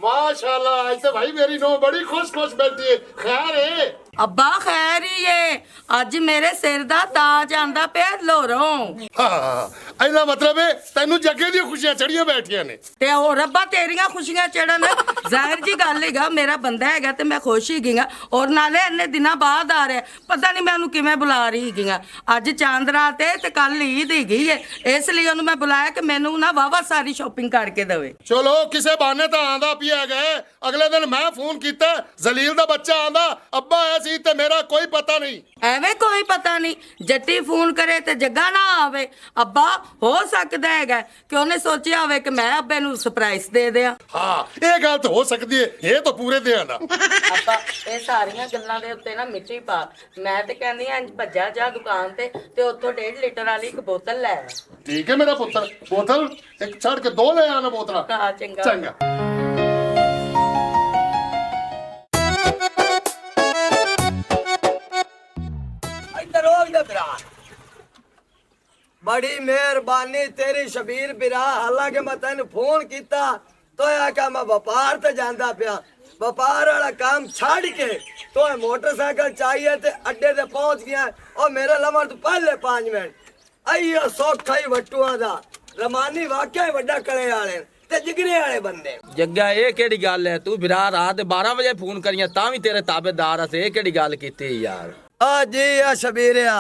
माशाल्लाह, ऐसे भाई मेरी नो बड़ी खुश खुश बैठी है। खैर है? अब्बा खैर ही है, अज मेरे सिर दा ताज आंदा पे लोरों। हाँ, ऐसा मतलब है तेनू जगे दी खुशियां चढ़ियां बैठियां ने ते और अब्बा तेरियां खुशियां चढ़न जाहिर जी गल हैगा, मेरा बंदा हैगा ते मैं खुश ही गईया। और नाले इन्ने दिनां बाद आ रहा, पता नहीं मैं उन्हें किवें बुला रही गईया। अज चांद रात है ते कल ईद ही गई है, इसलिए उन्हें मैं बुलाया कि मैनू ना वावा सारी शॉपिंग करके देवे। चलो किसे बहाने तो आंदा पिया गए। अगले दिन मैं फोन किया, जलील दा बच्चा आंदा अब्बा आया सी ते मेरा कोई पता नहीं। एवें कोई पता नहीं, जट्टी फोन करे ते जग्गा ना आवे। अब्बा हो सकता है कि उन्हें सोचा होवे कि मैं अब्बे नू सरप्राइज दे दिया। हाँ, ये गल तो हो सकती है, ये तो पूरे दिन दा। अब्बा ये सारियां गल्लां दे उत्ते ना मिट्टी पा। मैं ते कहंदी हां भज्जा जा दुकान ते उत्थों 1.5 लीटर वाली एक बोतल ले आ। ठीक है मेरा पुत्र, बोतल एक छड़ के 2 ले आना बोतल। हाँ चंगा चंगा। बड़ी मेहरबानी तेरी शबीर बिरा। हालांकि मैं तेन फोन किया तो आख्या मैं व्यापार ते जांदा पिया, व्यापार वाला काम छड़ के तो मोटरसाइकिल चाहिए ते अड्डे ते पहुंच गया। और मेरे लमर तो पहले 5 मिनट आइयो सौखा ही वट्टुआ दा। रमानी वाकई वड्डा कले वाले ते जिगरे वाले बंदे। जग्गा ये केड़ी गल है, तू बिरा रात 12 बजे फोन करिया तां भी तेरे ताबेदार अस। ये केड़ी गल कीती यार? आ जी आ शबीरिया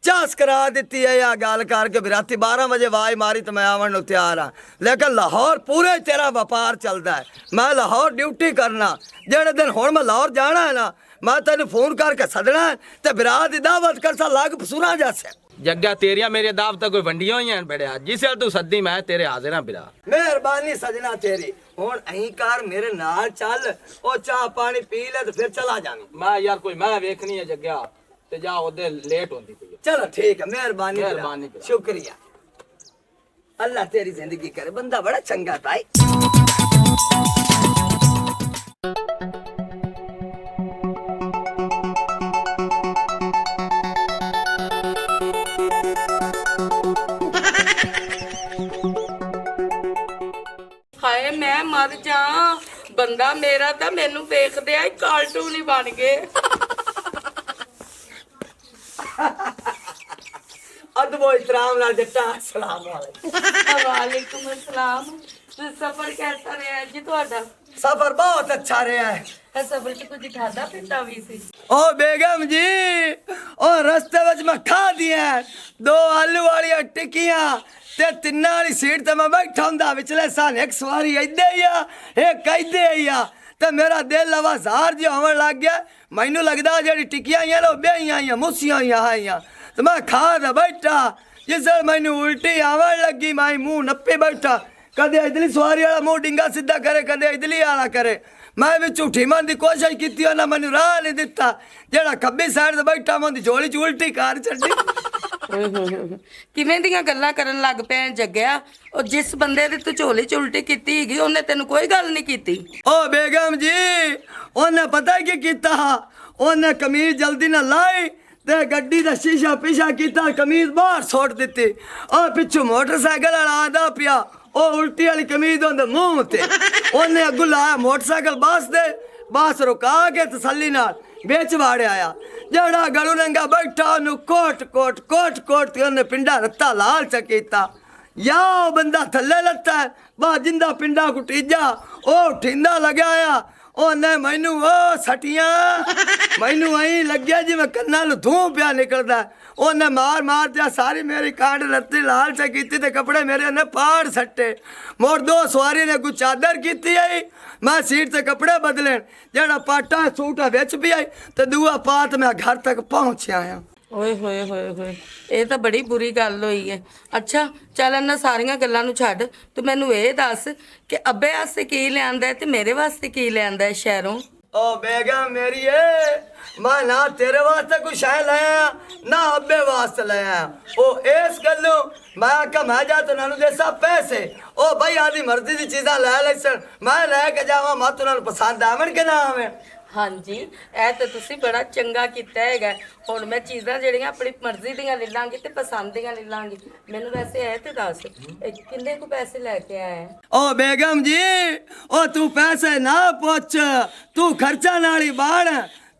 चास करा दी है या गल करके राती 12 बजे आवाज मारी तो मैं आवन तैयार हाँ। लेकिन लाहौर पूरे तेरा व्यापार चलता है, मैं लाहौर ड्यूटी करना। जेड़े दिन हुण मैं लाहौर जाना है ना, मैं तेन फोन करके सदना है ते बिरा दी दावत करसा लग पसूरा जैसे। जग्गा तेरिया मेरी दावत कोई वंडियां ही हैं बड़े, जिस तू सद्दी मैं तेरे हाजिर हां बिरा। मेहरबानी सजना तेरी। हुण अहीं कर मेरे नाल चल, ओ चाह पानी पी ले तो फिर चला जावी। मैं यार कोई मैं वेखनी है जग्गा ते जा ओदे लेट होंदी पई। चलो ठीक है, मेहरबानी मेहरबानी शुक्रिया। अल्लाह तेरी जिंदगी करे, बंदा बड़ा चंगा भाई। हाय मैं मर जा, बंदा मेरा तो मैनू देखदे आ कार्टून ही बन गए। अदबो इहतराम नाल जट्टा अस्सलाम वालेकुम। वालेकुम अस्सलाम। तो सफर कैसा रहा जी ਤੁਹਾਡਾ? सफर बहुत अच्छा रहा है। सफर च कुछ खादा पीता भी सी? ओ बेगम जी, ओ रस्ते विच मैं खा दिया 2 आलू वाली टिक्कियां ते 3 वाली सीट ते मैं बैठा हुंदा। विचले सन एक सवारी इधे ही आ, एक इधे ही आ ते मेरा दिल आवाज़ार जी होवन लग गया। मैनू लगदा जेड़ी टिक्कियां आईयां लो बेहियां आईयां मुसियां आईयां तो मैं खा दे बैठा। जिस मैनू उल्टी आवन लगी मैं मुंह नप्पे बैठा। कदे इधली सवारी वाला मुंह डिंगा सीधा करे, कदे इधली वाला करे। मैं भी झूठी मन की कोशिश की, उन्हें मैनू राह नहीं दिता। जेड़ा खब्बी साइड से बैठा मैं झोली च उल्टी कार छड्डी। किवें दियां गल्लां करन लग पे जग्गिया? और जिस बंदे दी तू झोली च उल्टी कीती हैगी उन्हें तेनू कोई गल नहीं कीती? ओ बेगम जी, उन्हें पता की कीता? उन्हें कमीज जल्दी ना लाई ते गड्डी दा शीशा पीछा कीता, कमीज बाहर सुट दिती। और पिछू मोटरसाइकिल वाला आदा पिया, ओ उल्टी वाली कमीज उनके मुंह ते। उन्हें अगू लाया मोटरसाइकिल बस दे, बस रुका के तसल्ली नाल बेच वाड़े आया। जड़ा गलू नंगा बैठा ओनू कोट कोट कोट कोट ते उन्हें पिंडा रत्ता लाल च कीता। या ओ बंदा थल्ले लत्ता है बा जिंदा पिंडा कुटीजा ओ ठिंदा लगाया। ओने मैनू ओ सटियां मैनू आई लग्या जी मैं कन्ना लू धूं पिया निकलदा। ओने मार मार दिया सारी मेरी कांड रत्ती लाल से कीती ते कपड़े मेरे ने फाड़ सट्टे। मोर 2 सवारी ने कुछ चादर कीती आई, मैं सीट से कपड़े बदले जेड़ा पाटा सूट विच भी आई ते दूआ पात मैं घर तक पहुंच आया। ओए होए होए होए, ये तो बड़ी बुरी गल हुई है। अच्छा चल इन्हां सारियां गल्लां नूं छड्ड, तू मैनू ये दस कि अब्बे वास्ते की लिआंदा है ते मेरे वास्ते की लिआंदा है शहरों? ओ बेगम मेरी मैं ना तेरे वास्ते कुछ शह लाया ना अब्बे वास्ते लाया। ओ इस गल्लों मैं आख्या मैं जा तो नानू देसा पैसे। ओ भाई आदि मर्जी दी चीज़ां लै सन, मैं लैके जावां मत उन्हां नूं पसंद आवन कि ना आवन। ਹਾਂਜੀ ਇਹ ਤਾਂ ਤੁਸੀਂ ਬੜਾ ਚੰਗਾ ਕੀਤਾ ਹੈਗਾ। ਹੁਣ ਮੈਂ ਚੀਜ਼ਾਂ ਜਿਹੜੀਆਂ ਆਪਣੀ ਮਰਜ਼ੀ ਦੀਆਂ ਲੈ ਲਾਂਗੀ ਤੇ ਪਸੰਦ ਦੀਆਂ ਲੈ ਲਾਂਗੀ। ਮੈਨੂੰ ਵੈਸੇ ਇਹ ਤੇ ਦੱਸ ਇਹ ਕਿੰਨੇ ਕੁ ਪੈਸੇ ਲੈ ਕੇ ਆਇਆ ਹੈ? ਓ ਬੇਗਮ ਜੀ, ਓ ਤੂੰ ਪੈਸੇ ਨਾ ਪੁੱਛ, ਤੂੰ ਖਰਚਾ ਨਾਲ ਹੀ ਬਾੜ।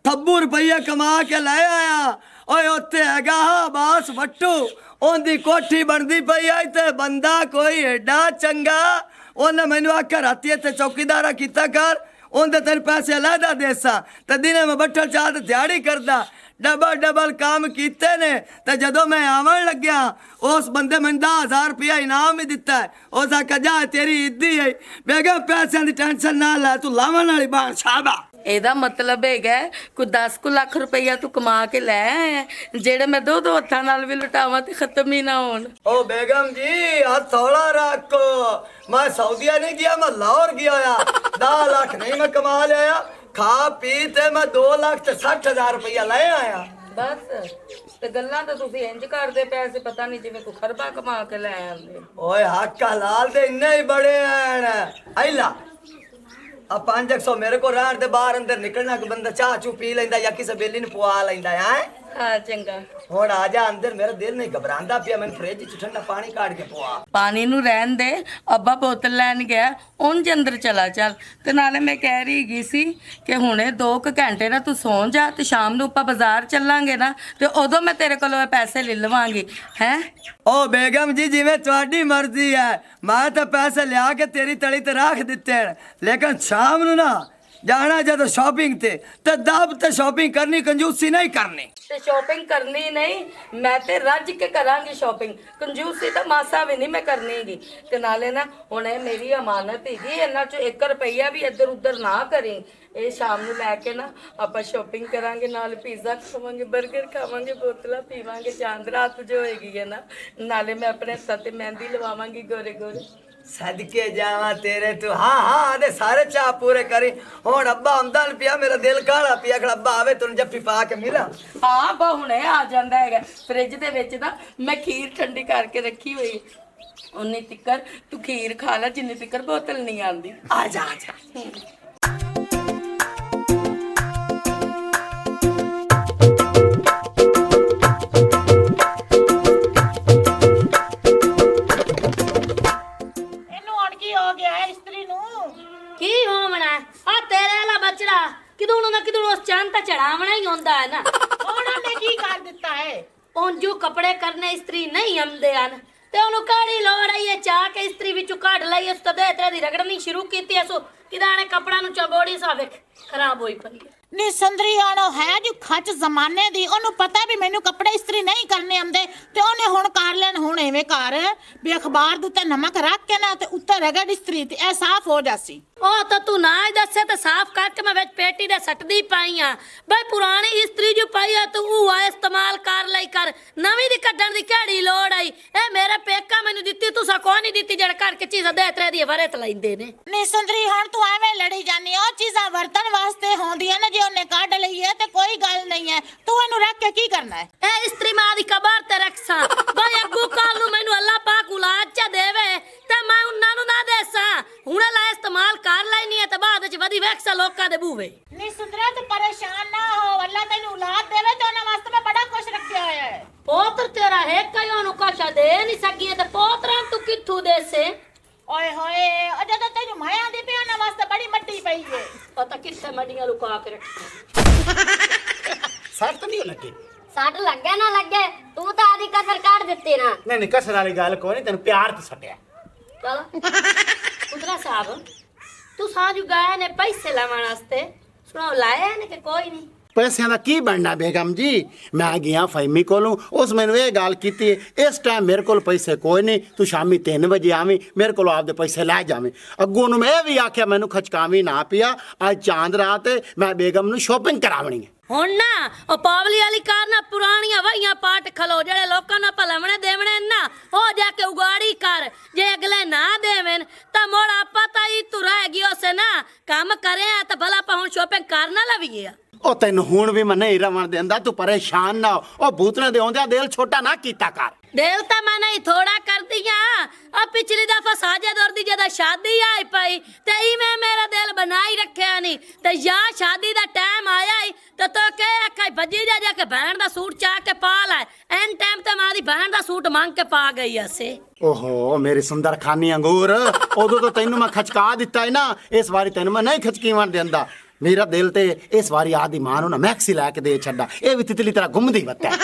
ਥੱਬੂ ਰੁਪਈਆ ਕਮਾ ਕੇ ਲੈ ਆਇਆ। ਓਏ ਉੱਥੇ ਹੈਗਾ ਬਾਸ ਵੱਟੂ, ਉਹਦੀ ਕੋਠੀ ਬਣਦੀ ਪਈ ਐ ਤੇ ਬੰਦਾ ਕੋਈ ਏਡਾ ਚੰਗਾ, ਉਹਨੇ ਮੈਨੂੰ ਆਖਿਆ ਰਾਤੀ ਇੱਥੇ ਚੌਕੀਦਾਰਾ ਕੀਤਾ ਕਰ, ਉਹਦੇ ਤੈਨੂੰ ਪੈਸੇ ਅਲੱਗਾ ਦੇਸਾਂ ਤੇ ਦਿਨੇ ਮੈਂ ਬੱਠਲ ਚਾਹ ਤੇ ਦਿਹਾੜੀ ਕਰਦਾ। ਡਬਲ ਕੰਮ ਕੀਤੇ ਨੇ ਤੇ ਜਦੋਂ ਮੈਂ ਆਵਣ ਲੱਗਿਆ ਉਸ ਬੰਦੇ ਮੈਨੂੰ 10,000 ਰੁਪਇਆ ਇਨਾਮ ਵੀ ਦਿੱਤਾ। ਉਸ ਆਖਿਆ ਜਾ ਤੇਰੀ ਇੱਦੀ ਹੈ ਬੇਗਮ, ਪੈਸਿਆਂ ਦੀ ਟੈਨਸ਼ਨ ਨਾ ਲੈ, ਤੂੰ ਲਾਵਣ ਵਾਲੀ ਬਾਣ ਸ਼ਾਬਾ। ਇਹਦਾ ਮਤਲਬ ਹੈਗਾ ਕੋਈ 10 ਕੁ ਲੱਖ ਰੁਪਈਆ ਤੂੰ ਕਮਾ ਕੇ ਲੈ ਆਇਆ ਜਿਹੜੇ ਮੈਂ ਦੋ ਹੱਥਾਂ ਨਾਲ ਵੀ ਲੁਟਾਵਾਂ ਤੇ ਖਤਮ ਹੀ ਨਾ ਹੋਣ। ਓ ਬੇਗਮ ਜੀ ਹੱਥ ਹੌਲਾ ਰੱਖੋ, ਮੈਂ ਸਾਊਦੀਆ ਨਹੀਂ ਗਿਆ, ਮੈਂ ਲਾਹੌਰ ਗਿਆ ਆ। 10 ਲੱਖ ਨਹੀਂ ਮੈਂ ਕਮਾ ਲਿਆ, ਖਾ ਪੀ ਤੇ ਮੈਂ 2,60,000 ਰੁਪਇਆ ਲੈ ਆਇਆ। ਬਸ ਤੇ ਗੱਲਾਂ ਤਾਂ ਤੁਸੀਂ ਇੰਜ ਕਰਦੇ ਪੈਸੇ ਪਤਾ ਨਹੀਂ ਜਿਵੇਂ ਕੋਈ ਖਰਬਾ ਕਮਾ ਕੇ ਲੈ ਆਉਂਦੇ। ਓਏ ਹੱਕ ਹਲਾਲ ਦੇ ਇੰਨੇ ਹੀ ਬੜੇ ਹਨ। ਆਈਲਾ ਆ 500 ਮੇਰੇ ਕੋ ਰਹਿਣ ਦੇ, ਬਾਹਰ ਅੰਦਰ ਨਿਕਲਣਾ ਕਿ ਬੰਦਾ ਚਾਹ ਚੂ ਪੀ ਲੈਂਦਾ ਜਾਂ ਕਿਸੇ ਬੇਲੀ ਨੂੰ ਪਵਾ ਲੈਂਦਾ ਹੈ। ਹਾਂ ਚੰਗਾ ਹੁਣ ਆ ਜਾ ਅੰਦਰ, ਮੇਰਾ ਦਿਲ ਨਹੀਂ ਘਬਰਾਂਦਾ ਪਿਆ, ਮੈਨੂੰ ਫ੍ਰਿਜ ਚ ਠੰਡਾ ਪਾਣੀ ਕਾੜ ਕੇ ਪਵਾ। ਪਾਣੀ ਨੂੰ ਰਹਿਣ ਦੇ, ਅੱਬਾ ਬੋਤਲ ਲੈਣ ਗਿਆ, ਉਂਝ ਅੰਦਰ ਚਲਾ ਚੱਲ। ਤੇ ਨਾਲੇ ਮੈਂ ਕਹਿ ਰਹੀ ਗਈ ਸੀ ਕਿ ਹੁਣੇ 2 ਘੰਟੇ ਨਾ ਤੂੰ ਸੌਂ ਜਾ ਤੇ ਸ਼ਾਮ ਨੂੰ ਆਪਾਂ ਬਾਜ਼ਾਰ ਚੱਲਾਂਗੇ ਨਾ ਤੇ ਉਦੋਂ ਮੈਂ ਤੇਰੇ ਕੋਲੋਂ ਇਹ ਪੈਸੇ ਲੈ ਲਵਾਂਗੀ ਹੈ। ਓ ਬੇਗਮ ਜੀ ਜਿਵੇਂ ਤੁਹਾਡੀ ਮਰਜ਼ੀ ਹੈ, ਮੈਂ ਤਾਂ ਪੈਸੇ ਲਿਆ ਕੇ ਤੇਰੀ ਤਲੀ ਤੇ ਰੱਖ ਦਿੱਤੇ, ਲੇਕਿਨ ਸ਼ਾਮ ਨੂੰ ਨਾ ਜਾਣਾ ਜਦੋਂ ਸ਼ਾਪਿੰਗ ਤੇ ਦਬ ਤੇ ਸ਼ਾਪਿੰਗ ਕਰਨੀ, ਕੰਜੂਸੀ ਨਹੀਂ ਕਰਨੀ। ਤੇ ਸ਼ਾਪਿੰਗ ਕਰਨੀ ਨਹੀਂ, ਮੈਂ ਤੇ ਰੱਜ ਕੇ ਕਰਾਂਗੀ ਸ਼ਾਪਿੰਗ, ਕੰਜੂਸੀ ਤਾਂ ਮਾਸਾ ਵੀ ਨਹੀਂ ਮੈਂ ਕਰਨੀ ਹੈਗੀ। ਤੇ ਨਾਲੇ ਨਾ ਹੁਣ ਇਹ ਮੇਰੀ ਅਮਾਨਤ ਹੈਗੀ, ਇਹਨਾਂ ਚੋਂ 1 ਰੁਪਈਆ ਵੀ ਇੱਧਰ ਉੱਧਰ ਨਾ ਕਰੀ। ਇਹ ਸ਼ਾਮ ਨੂੰ ਲੈ ਕੇ ਨਾ ਆਪਾਂ ਸ਼ਾਪਿੰਗ ਕਰਾਂਗੇ, ਨਾਲ ਪੀਜ਼ਾ ਖਾਵਾਂਗੇ, 버ਗਰ ਖਾਵਾਂਗੇ, ਬੋਤਲਾਂ ਪੀਵਾਂਗੇ, ਚਾਂਦ ਰਾਤ ਜੋ ਹੋਏਗੀ ਹੈ ਨਾ। ਨਾਲੇ ਮੈਂ ਆਪਣੇ ਹੱਥਾਂ ਤੇ ਮਹਿੰਦੀ ਲਵਾਵਾਂਗੀ ਗੋਰੇ ਗੋਰੇ। ਸਦਕੇ ਜਾਵਾਂ ਤੇਰੇ ਤੂੰ, ਹਾਂ ਦੇ ਸਾਰੇ ਚਾਹ ਪੂਰੇ ਕਰੀ। ਹੁਣ ਅੱਬਾ ਆਉਂਦਾ ਨੀ ਪਿਆ, ਮੇਰਾ ਦਿਲ ਕਾਲਾ ਪਿਆ ਕਿ ਅੱਬਾ ਆਵੇ ਤੈਨੂੰ ਜੱਫੀ ਪਾ ਕੇ ਮਿਲਾਂ। ਹਾਂ ਬਾ ਹੁਣੇ ਆ ਜਾਂਦਾ ਹੈਗਾ। ਫ੍ਰਿਜ ਦੇ ਵਿੱਚ ਨਾ ਮੈਂ ਖੀਰ ਠੰਡੀ ਕਰਕੇ ਰੱਖੀ ਹੋਈ, ਉਨੀ ਤਿੱਕਰ ਤੂੰ ਖੀਰ ਖਾ ਲੈ ਜਿੰਨੀ ਤਿੱਕਰ ਬੋਤਲ ਨਹੀਂ ਆਉਂਦੀ। ਆ ਜਾ ਆ ਜਾ। ਕੀ ਹੋਵਣਾ ਆ ਤੇਰੇ ਵਾਲਾ ਬਚੜਾ ਕਿਦੋਂ ਨਾ ਕਿਦੋਂ ਉਸ ਚੰਨ ਤਾਂ ਚੜਾਵਣਾ ਹੀ ਹੁੰਦਾ ਹੈ ਨਾ। ਉਹਨਾਂ ਨੇ ਕੀ ਕਰ ਦਿੱਤਾ ਹੈ? ਉਂਝੂ ਕੱਪੜੇ ਕਰਨੇ ਇਸਤਰੀ ਨਹੀਂ ਆਉਂਦੇ ਹਨ ਤੇ ਉਹਨੂੰ ਕਾੜੀ ਲੋੜ ਆਈ ਹੈ ਚਾਹ ਕੇ ਇਸਤਰੀ ਵਿੱਚੋਂ ਕੱਢ ਲਈ, ਉਸ ਤੋਂ ਦੇ ਦੀ ਰਗੜਨੀ ਸ਼ੁਰੂ ਕੀਤੀ ਐ। ਸੋ ਕਿਦਾਂ ਕਪੜਾ ਨੂੰ ਚਬੋੜੀ ਸਾਵੇ ਖਰਾਬ ਹੋਈ ਪਈ ਨੀ ਸੰਦਰੀ ਆਣੋ ਹੈ ਜੋ ਖੱਚ ਜ਼ਮਾਨੇ ਦੀ, ਉਹਨੂੰ ਪਤਾ ਵੀ ਮੈਨੂੰ ਕੱਪੜੇ ਇਸਤਰੀ ਨਹੀਂ ਕਰਨੇ ਆਉਂਦੇ ਤੇ ਉਹਨੇ ਹੁਣ ਕਰ ਲੈਣ। ਹੁਣ ਐਵੇਂ ਕਰ ਵੀ ਅਖਬਾਰ ਦੇ ਉੱਤੇ ਨਮਕ ਰੱਖ ਕੇ ਨਾ ਤੇ ਉੱਤੇ ਰਗੜ ਇਸਤਰੀ ਤੇ ਇਹ ਸਾਫ਼ ਹੋ ਜਾਸੀ। ਉਹ ਤਾਂ ਤੂੰ ਨਾ ਹੀ ਦੱਸੇ ਤੇ ਸਾਫ਼ ਕਰਕੇ ਮੈਂ ਵਿੱਚ ਪੇਟੀ ਦੇ ਸੱਟਦੀ ਪਾਈ ਆ। ਬਈ ਪੁਰਾਣੀ ਇਸਤਰੀ ਜੋ ਪਾਈ ਆ ਤੂੰ ਉਹ ਇਸਤੇਮਾਲ ਕਰ ਲਈ ਕਰ, ਨਵੀਂ ਦੀ ਕੱਢਣ ਦੀ ਕਿਹੜੀ ਲੋੜ ਆਈ? ਇਹ ਮੇਰੇ ਪੇਕਾ ਮੈਨੂੰ ਦਿੱਤੀ, ਤੂੰ ਸਕੋ ਨਹੀਂ ਦਿੱਤੀ ਜਿਹੜਾ ਕਰਕੇ ਚੀਜ਼ਾਂ ਦੇ ਤਰੇ ਦੀ ਵਰੇ ਤੇ ਲੈਂਦੇ ਨੇ। ਨੀ ਸੰਦਰੀ ਹੁਣ ਤੂੰ ਐਵੇਂ ਲੜੀ ਜਾਨੀ, ਉਹ ਚੀਜ਼ਾਂ ਵਰਤਣ ਵਾਸਤੇ ਹੁੰਦੀਆਂ ਨੇ, ਜੇ ਉਹਨੇ ਕੱਢ ਲਈ ਹੈ ਤੇ ਕੋਈ ਗੱਲ ਨਹੀਂ ਹੈ, ਤੂੰ ਇਹਨੂੰ ਰੱਖ ਕੇ ਕੀ ਕਰਨਾ ਹੈ? ਇਹ ਇਸਤਰੀ ਮਾਂ ਦੀ ਕਬਰ ਤੇ ਰੱਖਸਾਂ ਬਈ ਅੱਗੂ ਕੱਲ ਨੂੰ ਮੈਨੂੰ ਅੱਲਾ ਪਾਕ ਔਲਾਦ ਚ ਦੇਵੇ ਤੇ ਮੈਂ ਉਹਨਾਂ ਨੂੰ ਨਾ ਦੇਸਾਂ। ਹੁਣ ਲਾ ਇਸਤੇਮਾਲ ਕਰ ਲੈਣੀ ਹੈ ਤੇ ਬਾਅਦ ਵਿੱਚ ਵਧੀ ਵੇਖਸਾਂ ਲੋਕਾਂ ਦੇ ਬੂਵੇ। ਨੀ ਸੁੰਦਰਾ ਤੂੰ ਪਰੇਸ਼ਾਨ ਨਾ ਹੋ, ਅੱਲਾ ਤੈਨੂੰ ਔਲਾਦ ਦੇਵੇ ਤੇ ਉਹਨਾਂ ਵਾਸਤੇ ਮੈਂ ਬੜਾ ਕੁਝ ਰੱਖਿਆ ਹੋਇਆ ਹੈ। ਪੋਤਰ ਤੇਰਾ ਹੈ ਕਈ ਉਹਨੂੰ ਕੁਛ ਦੇ ਨਹੀਂ ਸਕੀ ਤੇ ਪੋਤਰਾਂ ਤੂੰ ਕਿੱਥੋਂ ਦੇਸੇ? ਓਏ ਹੋਏ ਉਹ ਜਦੋਂ ਤੈਨੂੰ ਮਾਇਆ ਦੀ ਪਈ ਉਹਨਾਂ ਵਾਸਤੇ ਬੜੀ ਮੱਟੀ ਪਈ ਏ। ਪਤਾ ਕਿੱਥੇ ਮੱਡੀਆਂ ਲੁਕਾ ਕੇ ਰੱਖੀ। ਸੱਟ ਤਾਂ ਨਹੀਂ ਲੱਗੀ? ਸੱਟ ਲੱਗੇ ਨਾ ਲੱਗੇ ਤੂੰ ਤਾਂ ਆਦੀ ਕਸਰ ਕੱਢ ਦਿੱਤੀ ਨਾ। ਨਹੀਂ ਕਸਰ ਵਾਲੀ ਗੱਲ ਕੋਈ ਨਹੀਂ, ਤੈਨੂੰ ਪਿਆਰ ਤੇ ਸੱਟਿਆ। ਚਲ ਉਧਰਾ ਸਾਹਿਬ ਤੂੰ ਸਾਜੂ ਗਏ ਨੇ ਪੈਸੇ ਲੈਣ ਵਾਸਤੇ, ਸੁਣਾਓ ਲਾਇਆ ਨੇ ਕਿ ਕੋਈ ਨਹੀਂ? ਪੈਸਿਆਂ ਦਾ ਕੀ ਬਣਨਾ ਬੇਗਮ ਜੀ, ਮੈਂ ਗਿਆ ਫਹਿਮੀ ਕੋਲੋਂ, ਉਸ ਮੈਨੂੰ ਇਹ ਗੱਲ ਕੀਤੀ ਇਸ ਟਾਈਮ ਮੇਰੇ ਕੋਲ ਪੈਸੇ ਕੋਈ ਨਹੀਂ, ਤੂੰ ਸ਼ਾਮੀ 3 ਵਜੇ ਆਵੀਂ, ਮੇਰੇ ਕੋਲ ਆਪਦੇ ਪੈਸੇ ਲੈ ਜਾਵੀਂ। ਅੱਗੋਂ ਨੂੰ ਮੈਂ ਇਹ ਵੀ ਆਖਿਆ ਮੈਨੂੰ ਖਚਕਾਵੀਂ ਨਾ ਪਿਆ, ਅੱਜ ਚਾਂਦ ਰਾਤ ਮੈਂ ਬੇਗਮ ਨੂੰ ਸ਼ੋਪਿੰਗ ਕਰਾਵਣੀ ਹੈ। ਹੁਣ ਨਾ ਉਹ ਪਾਵਲੀ ਵਾਲੀ ਕਾਰ ਨਾ ਪੁਰਾਣੀਆਂ ਵਹੀਆਂ ਪਾਟ ਖਲੋ ਜਿਹੜੇ ਲੋਕਾਂ ਨੂੰ ਭਲਵਣੇ ਦੇਵਣੇ ਨਾ, ਉਹ ਜਾ ਕੇ ਉਗਾੜੀ ਕਰ। ਜੇ ਅਗਲੇ ਨਾ ਦੇਵਨ ਤਾਂ ਮੋੜ ਆਪਾਂ ਤਾਂ ਹੀ ਤੂੰ ਰਹਿ ਗਈ ਉਸੇ ਨਾ ਕੰਮ ਕਰਿਆ ਤਾਂ ਭਲਾ ਆਪਾਂ ਹੁਣ ਸ਼ੋਪਿੰਗ ਕਰ ਨਾ ਲਵੀਏ। ਉਹ ਤੈਨੂੰ ਹੁਣ ਵੀ ਮੈਂ ਨਹੀਂ ਰਵਣ ਦਿੰਦਾ, ਤੂੰ ਪਰੇਸ਼ਾਨ ਨਾ ਹੋ। ਉਹ ਭੂਤਨੇ ਦੇ ਆਉਂਦਿਆਂ ਦਿਲ ਛੋਟਾ ਨਾ ਕੀਤਾ ਕਰ। ਦਿਲ ਤਾਂ ਮੈਂ ਨਹੀਂ ਥੋੜਾ ਕਰਦੀ ਆ। ਆ ਪਿਛਲੀ ਦਫਾ ਸਾਜੇ ਦੌਰ ਦੀ ਜਦੋਂ ਸ਼ਾਦੀ ਆਈ ਪਈ ਤੇ ਇਵੇਂ ਮੇਰਾ ਦਿਲ बनाई रखे नहीं ते या शादी दा टाइम आया ही तो कह आखा भजी जा के बहन दा सूट चाह के पा लाए एन टाइम ते मारी बहन दा सूट मांग के पा गई असे ओहो मेरी सुंदर खानी अंगूर उदों तो तैनू मैं खचका दिता है ना इस बारी तैनू मैं नहीं खचकीवन देंदा मेरा दिल ते इस बारी आदी मां नू ना मैक्सी लैके दे छड्डा ए भी तितली तरह घुमदी वत्ता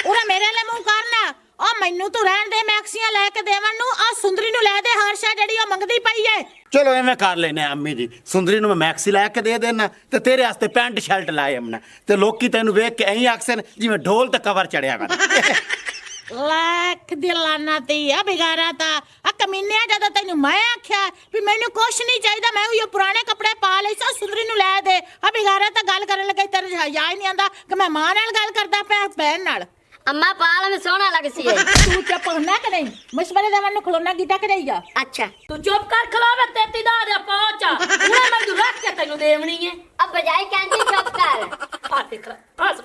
ਉਰੇ ਮੇਰੇ ਲਈ ਮੂੰਹ ਕਰਨਾ ਉਹ ਮੈਨੂੰ ਤੂੰ ਰਹਿਣ ਦੇ ਮੈਕਸੀਆਂ ਲੈ ਕੇ ਦੇਵਣ ਨੂੰ ਆ ਸੁੰਦਰੀ ਨੂੰ ਲੈ ਦੇ ਹਰਸ਼ਾ ਜਿਹੜੀ ਉਹ ਮੰਗਦੀ ਪਈ ਏ चलो एवें कर लेने अम्मी जी सुंदरी नू मैं मैक्सी लैके दे देना ते तेरे वास्ते पैंट शर्ट लाए हमने ते लोकी तैनू वेख के ऐं आखसन जिवें ढोल ते कवर चढ़िया वा ਲੱਖ ਦੀ ਲਾਨਾ ਤੇ ਆ ਬਿਗਾਰਾ ਤਾਂ ਆ ਕਮੀਨਿਆ ਜਦੋਂ ਤੈਨੂੰ ਮੈਂ ਆਖਿਆ ਵੀ ਮੈਨੂੰ ਕੁਛ ਨਹੀਂ ਚਾਹੀਦਾ ਮੈਂ ਉਹ ਪੁਰਾਣੇ ਕੱਪੜੇ ਪਾ ਲਈ ਸਾ ਸੁੰਦਰੀ ਨੂੰ ਲੈ ਦੇ ਆ ਬਿਗਾਰਾ ਤਾਂ ਗੱਲ ਕਰਨ ਲੱਗਾ ਤੇਰੇ ਯਾਦ ਨਹੀਂ ਆਂਦਾ ਕਿ ਮੈਂ ਮਾਂ ਨਾਲ ਗੱਲ ਕਰਦਾ ਪਿਆ ਭੈਣ ਨਾਲ अम्मा पाल में सोना लग सी है ਤੂੰ ਚੁੱਪ ਹੋਣਾ ਕਿ ਨਹੀਂ ਮਸ਼ਵਰੇ ਦੇਵਣ ਨੂੰ ਖਲੋਣਾ ਕੀਤਾ ਕਿ ਨਹੀਂ ਆ अच्छा तू चुप कर खलोवे तेती दा दे पहुंचा मैं मैं रख के तैनू देवनी है अब बजाय कैंची चुप कर आ देख बस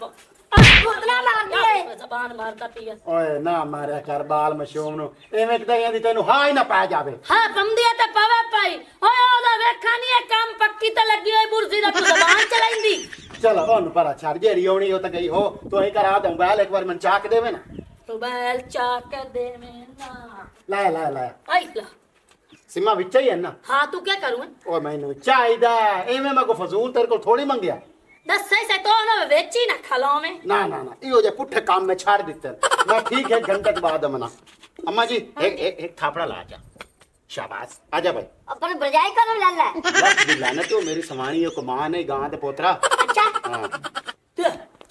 उतना मार दिए जबान मार काटी है ओए ना मारिया कर बाल मशूम नू एवें किते दी तैनू हां ही ना पै जावे हाँ पंदी ते पवे पाई ओए ओदा वेखा नहीं है काम पक्की ते लगी होई बुरजी दा तू जबान चलाईंदी चलो ओन पर छड़ जेरी होनी हो त गई हो तो ही करा दे मोबाइल एक बार मन चाक देवे ना मोबाइल चाक दे में ना ला ला ला आई ला सिमा विच ही है ना हाँ तू क्या करूं ओ मैनू चाहिदा एवें मैं को फजूल तेरे को थोड़ी मंगया दस सही से तो ना वेची ना खलोवे ना ना ना इहो जे पुठे काम में छाड़ दिते मैं ठीक है घंटे के बाद मना अम्मा जी एक थापड़ा ला जा शाबाश आजा भाई अपन बजाय करो लाला रख दी लानत तो मेरी समानी को मां ने गां दे पोतरा अच्छा हां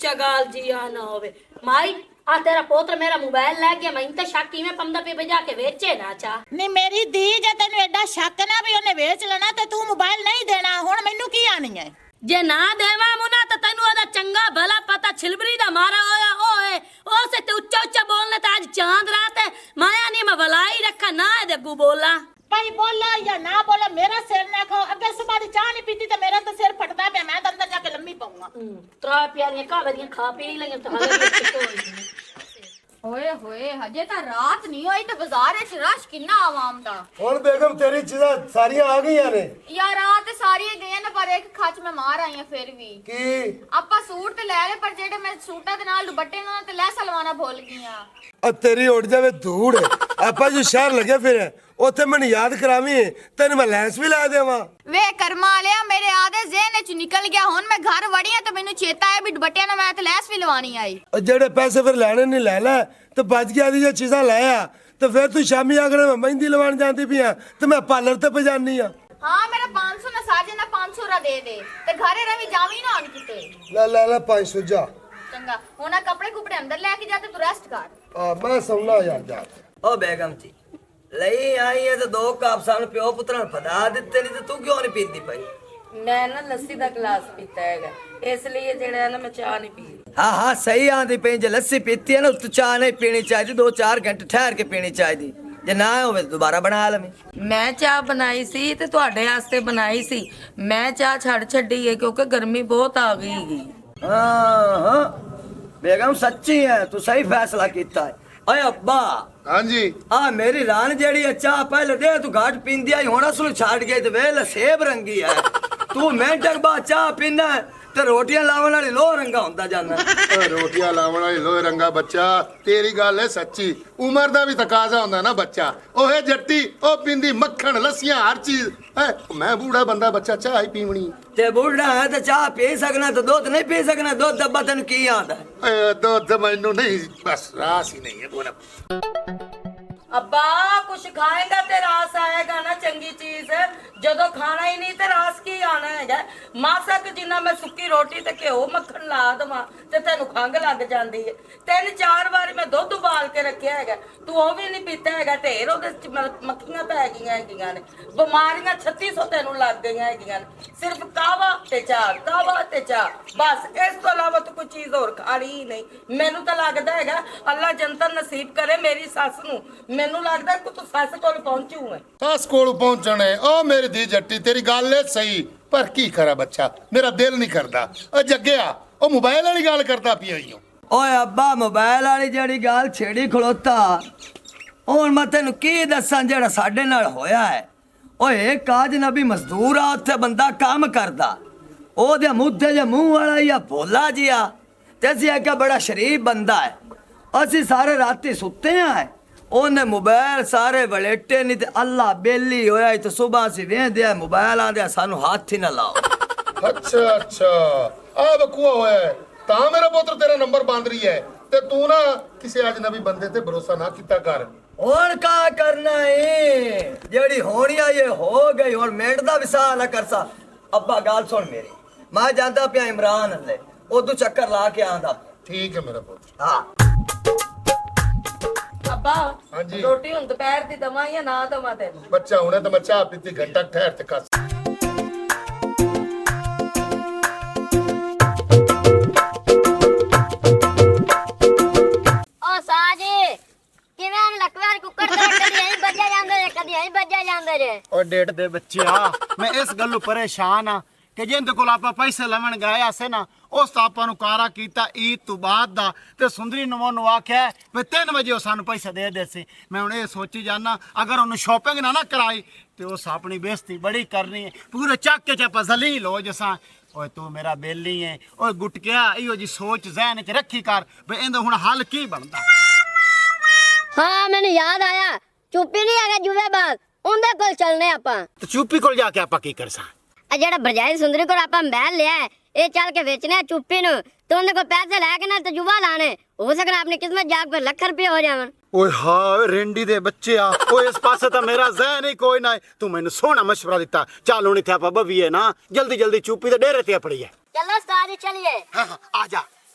चगाल जी आ ना होवे माई आ तेरा पोत्र मेरा मोबाइल ले गया मैं तो शाकी में पंदा पे बजा के बेचे ना चा ਨਹੀਂ ਮੇਰੀ ਧੀ ਜੇ ਤੈਨੂੰ ਐਡਾ ਸ਼ੱਕ ਨਾ ਵੀ ਉਹਨੇ ਵੇਚ ਲੈਣਾ ਤੇ ਤੂੰ ਮੋਬਾਈਲ ਨਹੀਂ ਦੇਣਾ ਹੁਣ ਮੈਨੂੰ ਕੀ ਆਣੀ ਹੈ जे ना देवा मुना तो तेनू ओदा चंगा भला पता छिलबरी दा मारा होया ओए ओ से ते उच्चा उच्चा बोलने ते आज चांद रात है माया नहीं मैं भलाई रखा ना दे गु बोला ਭਾਈ ਬੋਲਾ ਜਾਂ ਨਾ ਬੋਲਾ ਮੇਰਾ ਸਿਰ ਨਾ ਖਾਓ ਅੱਗੇ ਸਵੇਰ ਦੀ ਚਾਹ ਨਹੀਂ ਪੀਤੀ ਤੇ ਮੇਰਾ ਤਾਂ ਸਿਰ ਫਟਦਾ ਪਿਆ ਮੈਂ ਤਾਂ ਅੰਦਰ ਜਾ ਕੇ ਲੰਮੀ ਪਊਂਗਾ त्रा प्यारियां कावे दी खा पी लगे तो हाले ਓਏ ਹੋਏ ਹਜੇ ਤਾਂ ਰਾਤ ਨਹੀਂ ਹੋਈ ਤੇ ਬਾਜ਼ਾਰ ਵਿੱਚ ਰਸ਼ ਕਿੰਨਾ ਆਵਾਮ ਦਾ ਹੁਣ ਬੇਗਮ ਤੇਰੀ ਚੀਜ਼ਾਂ ਸਾਰੀਆਂ ਆ ਗਈਆਂ ਨੇ ਯਾਰ ਰਾਤ ਤੇ ਸਾਰੀਆਂ ਗਈਆਂ ਨੇ ਪਰ ਇੱਕ ਖੱਚ ਮੈਂ ਮਾਰ ਆਈ ਆ ਫਿਰ ਵੀ ਕੀ ਆਪਾਂ ਸੂਟ ਤੇ ਲੈ ਲਏ ਪਰ ਜਿਹੜੇ ਮੈਂ ਸੂਟਾਂ ਦੇ ਨਾਲ ਦੁਪੱਟੇ ਨਾਲ ਤੇ ਲੈਸ ਲਵਾਉਣਾ ਭੁੱਲ ਗਈਆਂ ਆ ਤੇਰੀ ਉੱਡ ਜਾਵੇ ਧੂੜ ਆਪਾਂ ਜੋ ਸ਼ਹਿਰ ਲੱਗੇ ਫਿਰ ਉੱਥੇ ਮੈਨੂੰ ਯਾਦ ਕਰਾਵੀਂ ਤੈਨੂੰ ਮੈਂ ਲੈਂਸ ਵੀ ਲਾ ਦੇਵਾਂ ਵੇ ਕਰਮਾ ਲਿਆ ਮੇਰੇ ਆਦੇ ਜ਼ਿਹਨ ਵਿੱਚ ਨਿਕਲ ਗਿਆ ਹੁਣ ਮੈਂ ਘਰ ਵੜੀ ਆ ਤੇ ਮੈਨੂੰ ਚੇਤਾ ਆਇਆ ਵੀ ਦੁਪੱਟਿਆਂ ਨਾਲ ਮੈਂ ਤੇ ਲੈਸ ਵੀ ਲਵਾਉਣੀ ਆਈ ਉਹ ਜਿਹੜੇ ਪੈਸੇ ਫਿਰ ਲੈਣੇ ਨਹੀਂ ਲੈ ਲੈ ਤੇ ਬਚ ਗਿਆ ਦੀ ਜੇ ਚੀਜ਼ਾਂ ਲੈ ਆ ਤੇ ਫਿਰ ਤੂੰ ਸ਼ਾਮੀ ਆਗਰੇ ਮੈਂ ਮਹਿੰਦੀ ਲਵਾਉਣ ਜਾਂਦੀ ਪਈ ਆ ਤੇ ਮੈਂ ਪਾਰਲਰ ਤੇ ਪਜਾਨੀ ਆ ਹਾਂ ਮੇਰਾ 500 ਨਾ ਸਾਜੇ ਨਾ 500 ਰਾ ਦੇ ਦੇ ਤੇ ਘਰੇ ਰਵੀ ਜਾਵੀਂ ਨਾ ਹੁਣ ਕਿਤੇ ਲੈ 500 ਜਾ ਚੰਗਾ ਹੁਣ ਆ ਕੱਪੜੇ ਕੁਪੜੇ ਅੰਦਰ ਲੈ ਕੇ ਜਾ ਤੇ ਤੂੰ ਰੈਸਟ ਕਰ ਆ ਮੈਂ ਸੌਣਾ ਯਾਰ ਜਾ ਓ ਬੇਗਮ ਜੀ ਲਈ ਆਈ ਹੈ ਤੇ ਦੋ ਕੱਪ ਸਾਨੂੰ ਪਿਓ ਪੁੱਤਰਾਂ ਨੂੰ ਫਦਾ ਦਿੱਤੇ ਨਹੀਂ ਤੇ ਤੂੰ ਕਿਉਂ ਨਹੀਂ ਪੀਂਦੀ ਪਈ ਮੈਂ ਨਾ ਲੱਸੀ ਦਾ ਗਲਾਸ ਪੀਤਾ ਹੈਗਾ ਇਸ ਲਈ ਜਿਹੜਾ ਨਾ ਮੈਂ ਚਾਹ ਨਹੀਂ ਪੀ हाँ हाँ सही आंदी पे जे लस्सी पीती है ना तो चाह नहीं पीनी चाहिए 2-4 घंटे ठहर के पीनी चाहिए जे ना होवे तो दोबारा बना लवी ਮੈਂ ਚਾਹ ਬਣਾਈ ਸੀ ਤੇ ਤੁਹਾਡੇ ਵਾਸਤੇ ਬਣਾਈ ਸੀ ਮੈਂ ਚਾਹ ਛੱਡ ਛੱਡੀ ਹੈ ਕਿਉਂਕਿ ਗਰਮੀ ਬਹੁਤ ਆ ਗਈ ਹੈਗੀ हाँ हाँ बेगम सच्ची है तू सही फैसला कीता है ओए अब्बा ਹਾਂਜੀ आ मेरी रान जेड़ी है चाह पहले दे तू घाट पींदी आई होना सुन छाड़ गई तो वेल सेब रंगी है तू मिनट बाद चाह पीना ਤੇ ਰੋਟੀਆਂ ਲਾਵਣ ਵਾਲੀ ਲੋਹ ਰੰਗਾ ਹੁੰਦਾ ਜਾਂਦਾ ਓਏ ਰੋਟੀਆਂ ਲਾਵਣ ਵਾਲੀ ਲੋਹੇ ਰੰਗਾ ਬੱਚਾ ਤੇਰੀ ਗੱਲ ਹੈ ਸੱਚੀ ਉਮਰ ਦਾ ਵੀ ਤਕਾਜ਼ਾ ਹੁੰਦਾ ਨਾ ਬੱਚਾ ਓਏ ਜੱਟੀ ਉਹ ਪਿੰਦੀ ਮੱਖਣ ਲੱਸੀਆਂ ਹਰ ਚੀਜ਼ ਹੈ ਮੈਂ ਬੂੜਾ ਬੰਦਾ ਬੱਚਾ ਚਾਹ ਹੀ ਪੀਵਣੀ ਤੇ ਬੁੱਢਾ ਹੈ ਤੇ ਚਾਹ ਪੀ ਸਕਣਾ ਤੇ ਦੁੱਧ ਨਹੀਂ ਪੀ ਸਕਣਾ ਦੁੱਧ ਦੱਬਾ ਤੈਨੂੰ ਕੀ ਆਂਦਾ ਓਏ ਦੁੱਧ ਮੈਨੂੰ ਨਹੀਂ ਬਸ ਰਾਸ ਹੀ ਨਹੀਂ ਹੈ ਬੋਲਾ ਅੱਬਾ ਕੁਛ ਖਾਏਗਾ ਤੇ ਰਾਸ ਆਏਗਾ ਨਾ ਚੰਗੀ ਚੀਜ਼ ਜਦੋਂ ਖਾਣਾ ਹੀ ਨਹੀਂ ਤੇ ਰਾਸ ਕੀ ਆਣਾ ਹੈਗਾ ਮਾਸਾ ਕਿ ਜਿੰਨਾ ਮੈਂ ਸੁੱਕੀ ਰੋਟੀ ਤੇ ਘਿਓ ਮੱਖਣ ਲਾ ਦਵਾਂ ਤੇ ਤੈਨੂੰ ਖੰਘ ਲੱਗ ਜਾਂਦੀ ਹੈ 3-4 ਵਾਰੀ ਮੈਂ ਦੁੱਧ ਉਬਾਲ ਕੇ ਰੱਖਿਆ ਹੈਗਾ ਤੂੰ ਉਹ ਵੀ ਨਹੀਂ ਪੀਤਾ ਹੈਗਾ ਢੇਰ ਉਹਦੇ ਚ ਮੱਖੀਆਂ ਪੈ ਗਈਆਂ ਹੈਗੀਆਂ ਨੇ ਬਿਮਾਰੀਆਂ 3600 ਤੈਨੂੰ ਲੱਗ ਗਈਆਂ ਹੈਗੀਆਂ ਨੇ ਸਿਰਫ ਕਾਵਾ ਤੇ ਚਾਹ ਬਸ ਇਸ ਤੋਂ ਇਲਾਵਾ ਤੂੰ ਕੋਈ ਚੀਜ਼ ਹੋਰ ਖਾਣੀ ਹੀ ਨਹੀਂ ਮੈਨੂੰ ਤਾਂ ਲੱਗਦਾ ਹੈਗਾ ਅੱਲਾ ਜੰਨਤ ਨਸੀਬ ਕਰੇ ਮੇਰੀ ਸੱਸ ਨੂੰ ਮੈਨੂੰ ਲੱਗਦਾ ਕਿ ਤੂੰ ਸੱਸ ਕੋਲ ਪਹੁੰਚੂ ਹੈ ਸੱਸ ਕੋਲ ਪਹੁੰਚਣੇ ਓ ਮੇਰੀ ਦੀ ਜੱਟੀ ਤੇਰੀ ਗੱਲ ਹੈ ਸਹੀ ਪਰ ਕੀ ਕਰਾਂ ਬੱਚਾ ਮੇਰਾ ਦਿਲ ਨਹੀਂ ਕਰਦਾ ਓ ਜੱਗਿਆ ਉਹ ਮੋਬਾਈਲ ਵਾਲੀ ਗੱਲ ਕਰਦਾ ਪਿਆ ਈ ਓਏ ਅੱਬਾ ਮੋਬਾਈਲ ਵਾਲੀ ਜਿਹੜੀ ਗੱਲ ਛੇੜੀ ਖਲੋਤਾ ਹੁਣ ਮੈਂ ਤੈਨੂੰ ਕੀ ਦੱਸਾਂ ਜਿਹੜਾ ਸਾਡੇ ਨਾਲ ਹੋਇਆ ਹੈ ਓਏ ਕਾਜ ਨਬੀ ਮਜ਼ਦੂਰ ਆ ਉੱਥੇ ਬੰਦਾ ਕੰਮ ਕਰਦਾ ਉਹਦੇ ਮੁੱਦੇ ਜੇ ਮੂੰਹ ਵਾਲਾ ਜਾਂ ਭੋਲਾ ਜਿਹਾ ਤੇ ਅਸੀਂ ਆਖਿਆ ਬੜਾ ਸ਼ਰੀਫ ਬੰਦਾ ਹੈ ਅਸੀਂ ਸਾਰੇ ਰਾਤੀ ਸੁੱਤੇ ਆ ਉਹਨੇ ਮੋਬਾਈਲ ਸਾਰੇ ਵਲੇਟੇ ਨਹੀਂ ਤੇ ਅੱਲਾ ਬੇਲੀ ਹੋਇਆ ਤੇ ਸਵੇਰ ਅਸੀਂ ਵੇਂਦੇ ਆ ਮੋਬਾਈਲ ਆਂਦੇ ਸਾਨੂੰ ਹੱਥ ਹੀ ਨਾ ਲਾਓ ਅੱਛਾ ਅੱਛਾ ਆ ਬਕੂਆ ਹੋਇਆ ਹੈ। ਤਾਂ ਮੇਰਾ ਪੁੱਤਰ ਤੇਰਾ ਨੰਬਰ ਬੰਦ ਰਹੀ ਹੈ ਤੇ ਤੂੰ ਨਾ ਕਿਸੇ ਅਜਨਬੀ ਬੰਦੇ ਤੇ ਭਰੋਸਾ ਨਾ ਕੀਤਾ ਕਰ। ਹੁਣ ਕਾ ਕਰਨਾ ਏ ਜਿਹੜੀ ਹੋਣੀ ਆ ਇਹ ਹੋ ਗਈ ਹੁਣ ਮਿੰਟ ਦਾ ਵਿਸਾਹ ਨਾ ਕਰਸਾ ਅੱਬਾ ਗੱਲ ਸੁਣ ਮੇਰੀ ਮੈਂ ਜਾਂਦਾ ਪਿਆ ਇਮਰਾਨ ਹਲੇ ਉਦੋਂ ਚੱਕਰ ਲਾ ਕੇ ਆਂਦਾ ਠੀਕ ਹੈ ਮੇਰਾ ਪੁੱਤਰ। ਹਾਂ ਅੱਬਾ ਹਾਂਜੀ। ਰੋਟੀ ਹੁਣ ਦੁਪਹਿਰ ਦੀ ਦਵਾਂ ਜਾਂ ਨਾ ਦਵਾਂ ਤੈਨੂੰ? ਬੱਚਾ ਹੁਣੇ ਤਾਂ ਮੈਂ ਚਾਹ ਪੀਤੀ ਘੰਟਾ ਠਹਿਰ ਤੇ ਕੱਸ। ਓ ਸਾਜੀ ਕਿਵੇਂ ਲੱਕਵਾਰ ਕੁੱਕਰ ਤੇ ਕਦੀ ਐਂ ਵੱਜਿਆ ਜਾਂਦੇ ਜੇ ਕਦੀ ਐਂ ਵੱਜਿਆ ਜਾਂਦੇ ਜੇ। ਓ ਡੇਟ ਦੇ ਬੱਚਿਆ ਮੈਂ ਇਸ ਗੱਲੋਂ ਪਰੇਸ਼ਾਨ ਆ ਕਿ ਜਿੰਦੇ ਕੋਲ ਆਪਾਂ ਪੈਸੇ ਲੈਣ ਗਏ ਆਸੇ ਨਾ ਉਸ ਤਾਂ ਆਪਾਂ ਨੂੰ ਕਾਰਾ ਕੀਤਾ ਈਦ ਤੋਂ ਬਾਅਦ ਦਾ ਤੇ ਸੁੰਦਰੀ ਨੂੰ ਆਖਿਆ ਵੀ 3 ਵਜੇ ਉਹ ਸਾਨੂੰ ਪੈਸੇ ਦੇ ਦੇ ਸੀ। ਮੈਂ ਹੁਣ ਇਹ ਸੋਚੀ ਜਾਣਾ ਅਗਰ ਉਹਨੂੰ ਸ਼ਾਪਿੰਗ ਨਾ ਕਰਾਈ ਤੇ ਉਸ ਆਪਣੀ ਬੇਇੱਜ਼ਤੀ ਬੜੀ ਕਰਨੀ ਹੈ ਪੂਰੇ ਚੱਕ ਕੇ ਆਪਾਂ ਜ਼ਲੀਲ ਹੋ ਜਸਾਂ। ਓਏ ਤੂੰ ਮੇਰਾ ਬੇਲੀ ਹੈ ਓਏ ਗੁਟਕਿਆ ਇਹੋ ਜੀ ਸੋਚ ਜ਼ਹਿਨ 'ਚ ਰੱਖੀ ਕਰ ਵੀ ਇਹਦਾ ਹੁਣ ਹੱਲ ਕੀ ਬਣਦਾ। ਹਾਂ ਮੈਨੂੰ ਯਾਦ ਆਇਆ ਚੁੱਪੀ ਨਹੀਂ ਹੈਗਾ ਜੁਵੇ ਬਾਦ ਉਹਦੇ ਕੋਲ ਚੱਲਨੇ ਆਪਾਂ। ਤੇ ਚੁੱਪੀ ਕੋਲ ਜਾ ਕੇ ਆਪਾਂ ਕੀ ਕਰਸਾਂ। ਆ ਜਿਹੜਾ ਬਰਜਾਈ ਸੁੰਦਰੀ ਕੋਲ ਆਪਾਂ ਮਹਿਲ ਲਿਆ ਹੈ, ਇਹ ਚੱਲ ਕੇ ਵੇਚਨੇ ਆ ਚੁੱਪੀ ਨੂੰ ਤੇ ਉਹਦੇ ਕੋਲ ਪੈਸੇ ਲੈ ਕੇ ਨਾ ਤਜੁਬਾ ਲਾਣੇ ਹੋ ਸਕਣਾ ਆਪਣੀ ਕਿਸਮਤ ਜਾਗ ਪਰ ਲੱਖ ਰੁਪਏ ਹੋ ਜਾਵਣ। ਓਏ ਹਾਂ ਰੇਂਡੀ ਦੇ ਬੱਚੇ ਆ ਓਏ ਇਸ ਪਾਸੇ ਤਾਂ ਮੇਰਾ ਜ਼ਹਿਨ ਹੀ ਕੋਈ ਨਾ ਤੂੰ ਮੈਨੂੰ ਸੋਹਣਾ ਮਸ਼ਵਰਾ ਦਿੱਤਾ ਚੱਲ ਹੁਣ ਇੱਥੇ ਆਪਾਂ ਬਵੀਏ ਨਾ ਜਲਦੀ ਜਲਦੀ ਚੁੱਪੀ ਦੇ ਡੇਰੇ ਤੇ ਪੜੀਏ। ਚਲੋ ਉਸਤਾਦ ਜੀ ਚਲਿਏ। ਹਾਂ ਹਾਂ ਆ ਜਾ।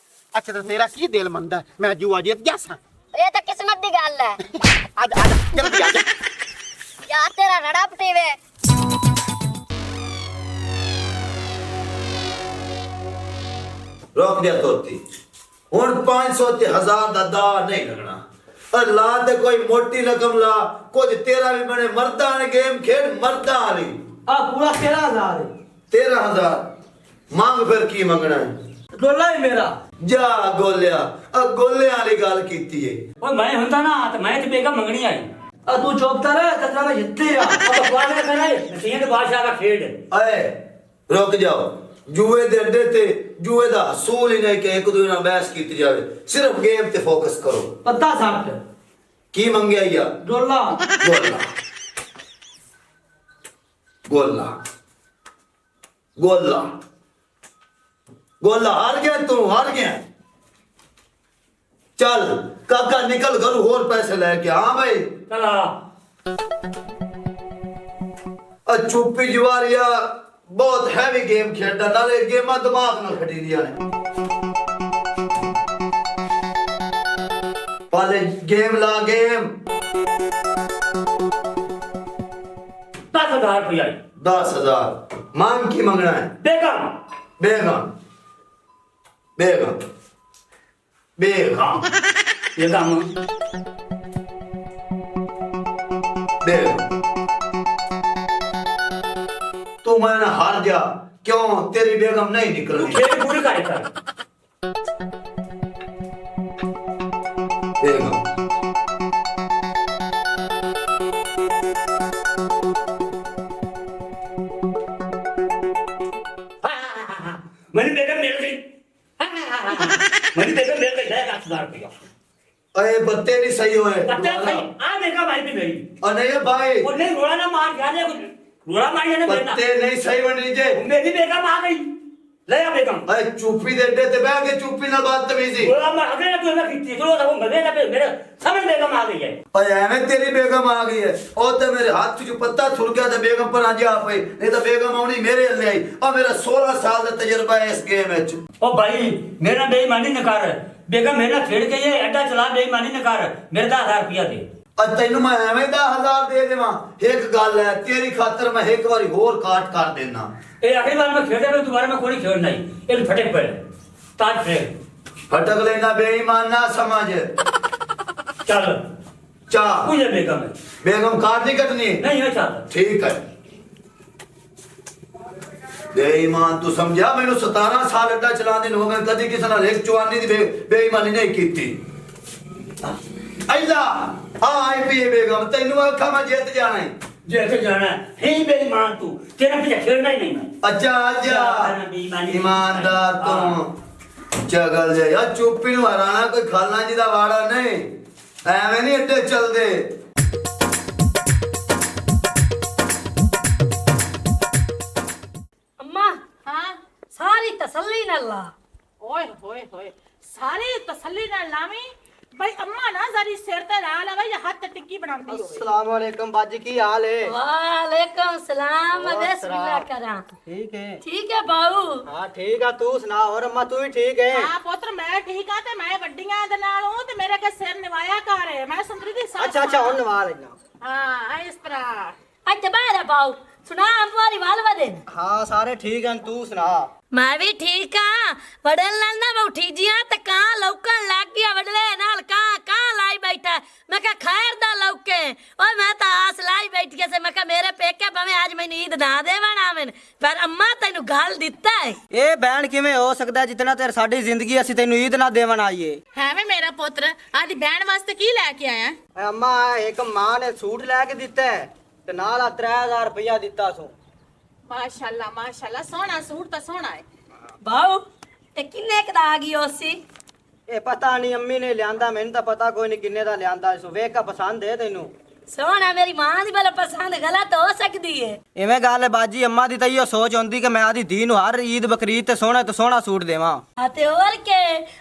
ਅੱਛਾ ਤਾਂ ਤੇਰਾ ਕੀ ਦਿਲ ਮੰਨਦਾ ਮੈਂ ਜੂਆ ਜਿੱਤ ਜਾਸਾਂ। ਇਹ ਤਾਂ ਕਿਸਮਤ ਦੀ ਗੱਲ ਹੈ। ਆ ਜਾ ਜਲਦੀ ਆ ਜਾ। ਯਾਰ ਤੇਰਾ ਰੜਾ ਪਟੀਵੇ। रोक दिया तोती हुण 500 ते 1000 दा दा नहीं लगना और ला ते कोई मोटी रकम ला कुछ तेरा भी बने मर्दा ने गेम खेड मर्दा वाली ਆ ਪੂਰਾ 13000 13,000 मांग फिर की मंगना है ਡੋਲਾ ਹੀ ਮੇਰਾ जा गोलिया अब गोले वाली गल कीती है ਓਏ ਮੈਂ ਹੁੰਦਾ ਨਾ ਤੇ ਮੈਂ ਤੇ ਬੇਗਾ ਮੰਗਣੀ ਆਈ ਆ ਤੂੰ ਚੁੱਪ ਕਰ ਤਤਰਾ ਮੈਂ ਜਿੱਤੇ ਆ ਉਹ ਬਕਵਾਸ ਨਾ ਕਰੇ ਨਸੀਹਤ ਬਾਦਸ਼ਾਹ ਦਾ ਖੇਡ अए रुक जाओ ਜੂਏ ਦੇ ਅੱਡੇ ਤੇ ਜੂਏ ਦਾ ਅਸੂਲ ਹੀ ਨਹੀਂ ਕਿ ਇੱਕ ਦੂਜੇ ਨਾਲ ਬਹਿਸ ਕੀਤੀ ਜਾਵੇ ਸਿਰਫ ਗੇਮ ਤੇ ਫੋਕਸ ਕਰੋ। ਪੱਤਾ ਸੱਟ ਕੀ ਮੰਗਿਆ ਯਾ ਡੋਲਾ ਗੋਲਾ ਗੋਲਾ ਗੋਲਾ ਗੋਲਾ ਹਾਰ ਗਿਆ ਤੂੰ ਹਾਰ ਗਿਆ ਚੱਲ ਕਾਕਾ ਨਿਕਲ ਘਰੋਂ ਹੋਰ ਪੈਸੇ ਲੈ ਕੇ ਆ ਬਈ ਚਲਾ ਆ ਚੁੱਪੀ ਜਵਾਰੀਆ बहुत हैवी गेम खेलदा नाले गेमां दिमाग नाल खड़ी दियां ने पाले गेम ला गेम 10,000 रुपया 10,000 मांग की मंगना है बेगम बेगम बेगम बेगम बेगम बेगम तू मैंने हार जा क्यों तेरी बेगम नहीं तू निकलनी खेल पूरी कर बेगम मेरी बेगम मिल गई मेरी बेगम मिल गई 10,000 रुपया अरे बत्ते नहीं सही होए पता सही आ बेगम भाई भी गई अरे भाई वो नहीं रोड़ा ना मार जाने रोड़ा मार जाने बत्ते नहीं सही बन लीजिए मेरी बेगम आ गई ले आ बेगम अरे चुप्पी दे अड्डे ते बैठ के चुप्पी ना बात तमीजी रोड़ा मार अगले तू ना खींची तो वो मजे ना मेरे समझ बेगम आ गई है अरे एवें तेरी बेगम आ गई है और ते मेरे हाथ जो पत्ता छुड़ गया ते बेगम पर आज आ पई नहीं तो बेगम आउनी मेरे ले आई और मेरा 16 साल का तजुर्बा है इस गेम में ओ भाई मेरा बेईमानी न कर बेगम मेरा खेड़ के ये अड्डा चला बेईमानी न कर मेरे 10,000 रुपया दे और तेन मैं एवें 10,000 दे देवा एक गल है तेरी खातर मैं एक बारी होर काट कर देना ए आखिरी बार मैं खेलते में दोबारा मैं कोई खेल नहीं ये फटक पड़े ताज फेर फटक लेना बेईमान ना समझ चल चा मुझे बेगम है बेगम काट नहीं कटनी नहीं है चाहता ठीक है बेईमान तू समझा मैंने 17 साल अड्डा चला दिन हो गए कदी किसी नाल एक चवानी दी बेईमानी नहीं कीती अल्लाह आ आई पी बेगम तेनू आखा मैं जित जाना है जैसे जाना है ही बेईमान तू तेरा पीछे खेलना ही नहीं मैं अच्छा ईमानदार तू चगल जे यार चुप्पी नु हराना कोई खाला जी दा वाड़ा नहीं एवें नहीं अड्डे चलदे अम्मा हाँ सारी तसल्ली न ला ओए होए होए सारी तसल्ली नाल लावी भाई अम्मा ना जरी सिर ते ला लवे या हाथ ते टिक्की बनांदी होवे अस्सलाम वालेकुम बाजी की हाल है वालेकुम सलाम बिस्मिल्लाह करा ठीक है बाऊ हाँ ठीक है तू सुना और अम्मा तू भी ठीक है हां पुत्र मैं ठीक हां ते मैं वड्डियां दे नाल हूं ते मेरे के सिर निवाया कर है मैं सुंदरी दी सास अच्छा हुन नवा लेना हां इस तरह अच्छा बाहर बाऊ सुना हमारी वाल वदन हाँ सारे ठीक हैं तू सुना मैं भी ठीक हां वडल नाल ना मैं उठी जिया ते कां लौकण लग गया वडले नाल कां लाई बैठा मैं कहा खैर दा लौके ओए मैं ता आस लाई बैठ के से मैं कहा मेरे पेके भाਵੇਂ आज मैनू ईद ना देवण आवन पर अम्मा तैनू गाल दिता है ਇਹ ਬੈਣ ਕਿਵੇਂ ਹੋ ਸਕਦਾ ਜਿਤਨਾ ਤੇਰ ਸਾਡੀ ਜ਼ਿੰਦਗੀ ਅਸੀਂ ਤੈਨੂੰ ਈਦ ਨਾ ਦੇਵਣ ਆਈਏ है वे मेरा पुत्र आदि बैंड वास्ते की लेके आया ਅੰਮਾ ਇੱਕ ਮਾਂ ਨੇ ਸੂਟ ਲੈ ਕੇ ਦਿੱਤਾ ਤੇ ਨਾਲ ਆ 3000 ਰੁਪਇਆ ਦਿੱਤਾ ਸੋ माशाल्लाह सोना सूट तो सोना है ਬਾऊ ਇਹ ਕਿੰਨੇ ਕਦਾ ਆ ਗਈ ਉਸੀ ਇਹ ਪਤਾ ਨਹੀਂ ਅੰਮੀ ਨੇ ਲਿਆਂਦਾ ਮੈਨੂੰ ਤਾਂ ਪਤਾ ਕੋਈ ਨਹੀਂ ਕਿੰਨੇ ਦਾ ਲਿਆਂਦਾ ਸੋ ਵੇਖ ਕੇ ਪਸੰਦ ਹੈ ਤੈਨੂੰ ਸੋਹਣਾ ਮੇਰੀ ਮਾਂ ਦੀ ਬਲ ਪਸੰਦ ਗਲਤ ਹੋ ਸਕਦੀ ਹੈ ਇਵੇਂ ਗੱਲ ਹੈ ਬਾਜੀ ਅੰਮਾ ਦੀ ਤਾਂ ਇਹੋ ਸੋਚ ਹੁੰਦੀ ਕਿ ਮੈਂ ਆਦੀ ਧੀ ਨੂੰ ਹਰ ਈਦ ਬਕਰੀਦ ਤੇ ਸੋਹਣਾ ਤੋਂ ਸੋਹਣਾ ਸੂਟ ਦੇਵਾਂ ਅਤੇ ਹੋਰ ਕੇ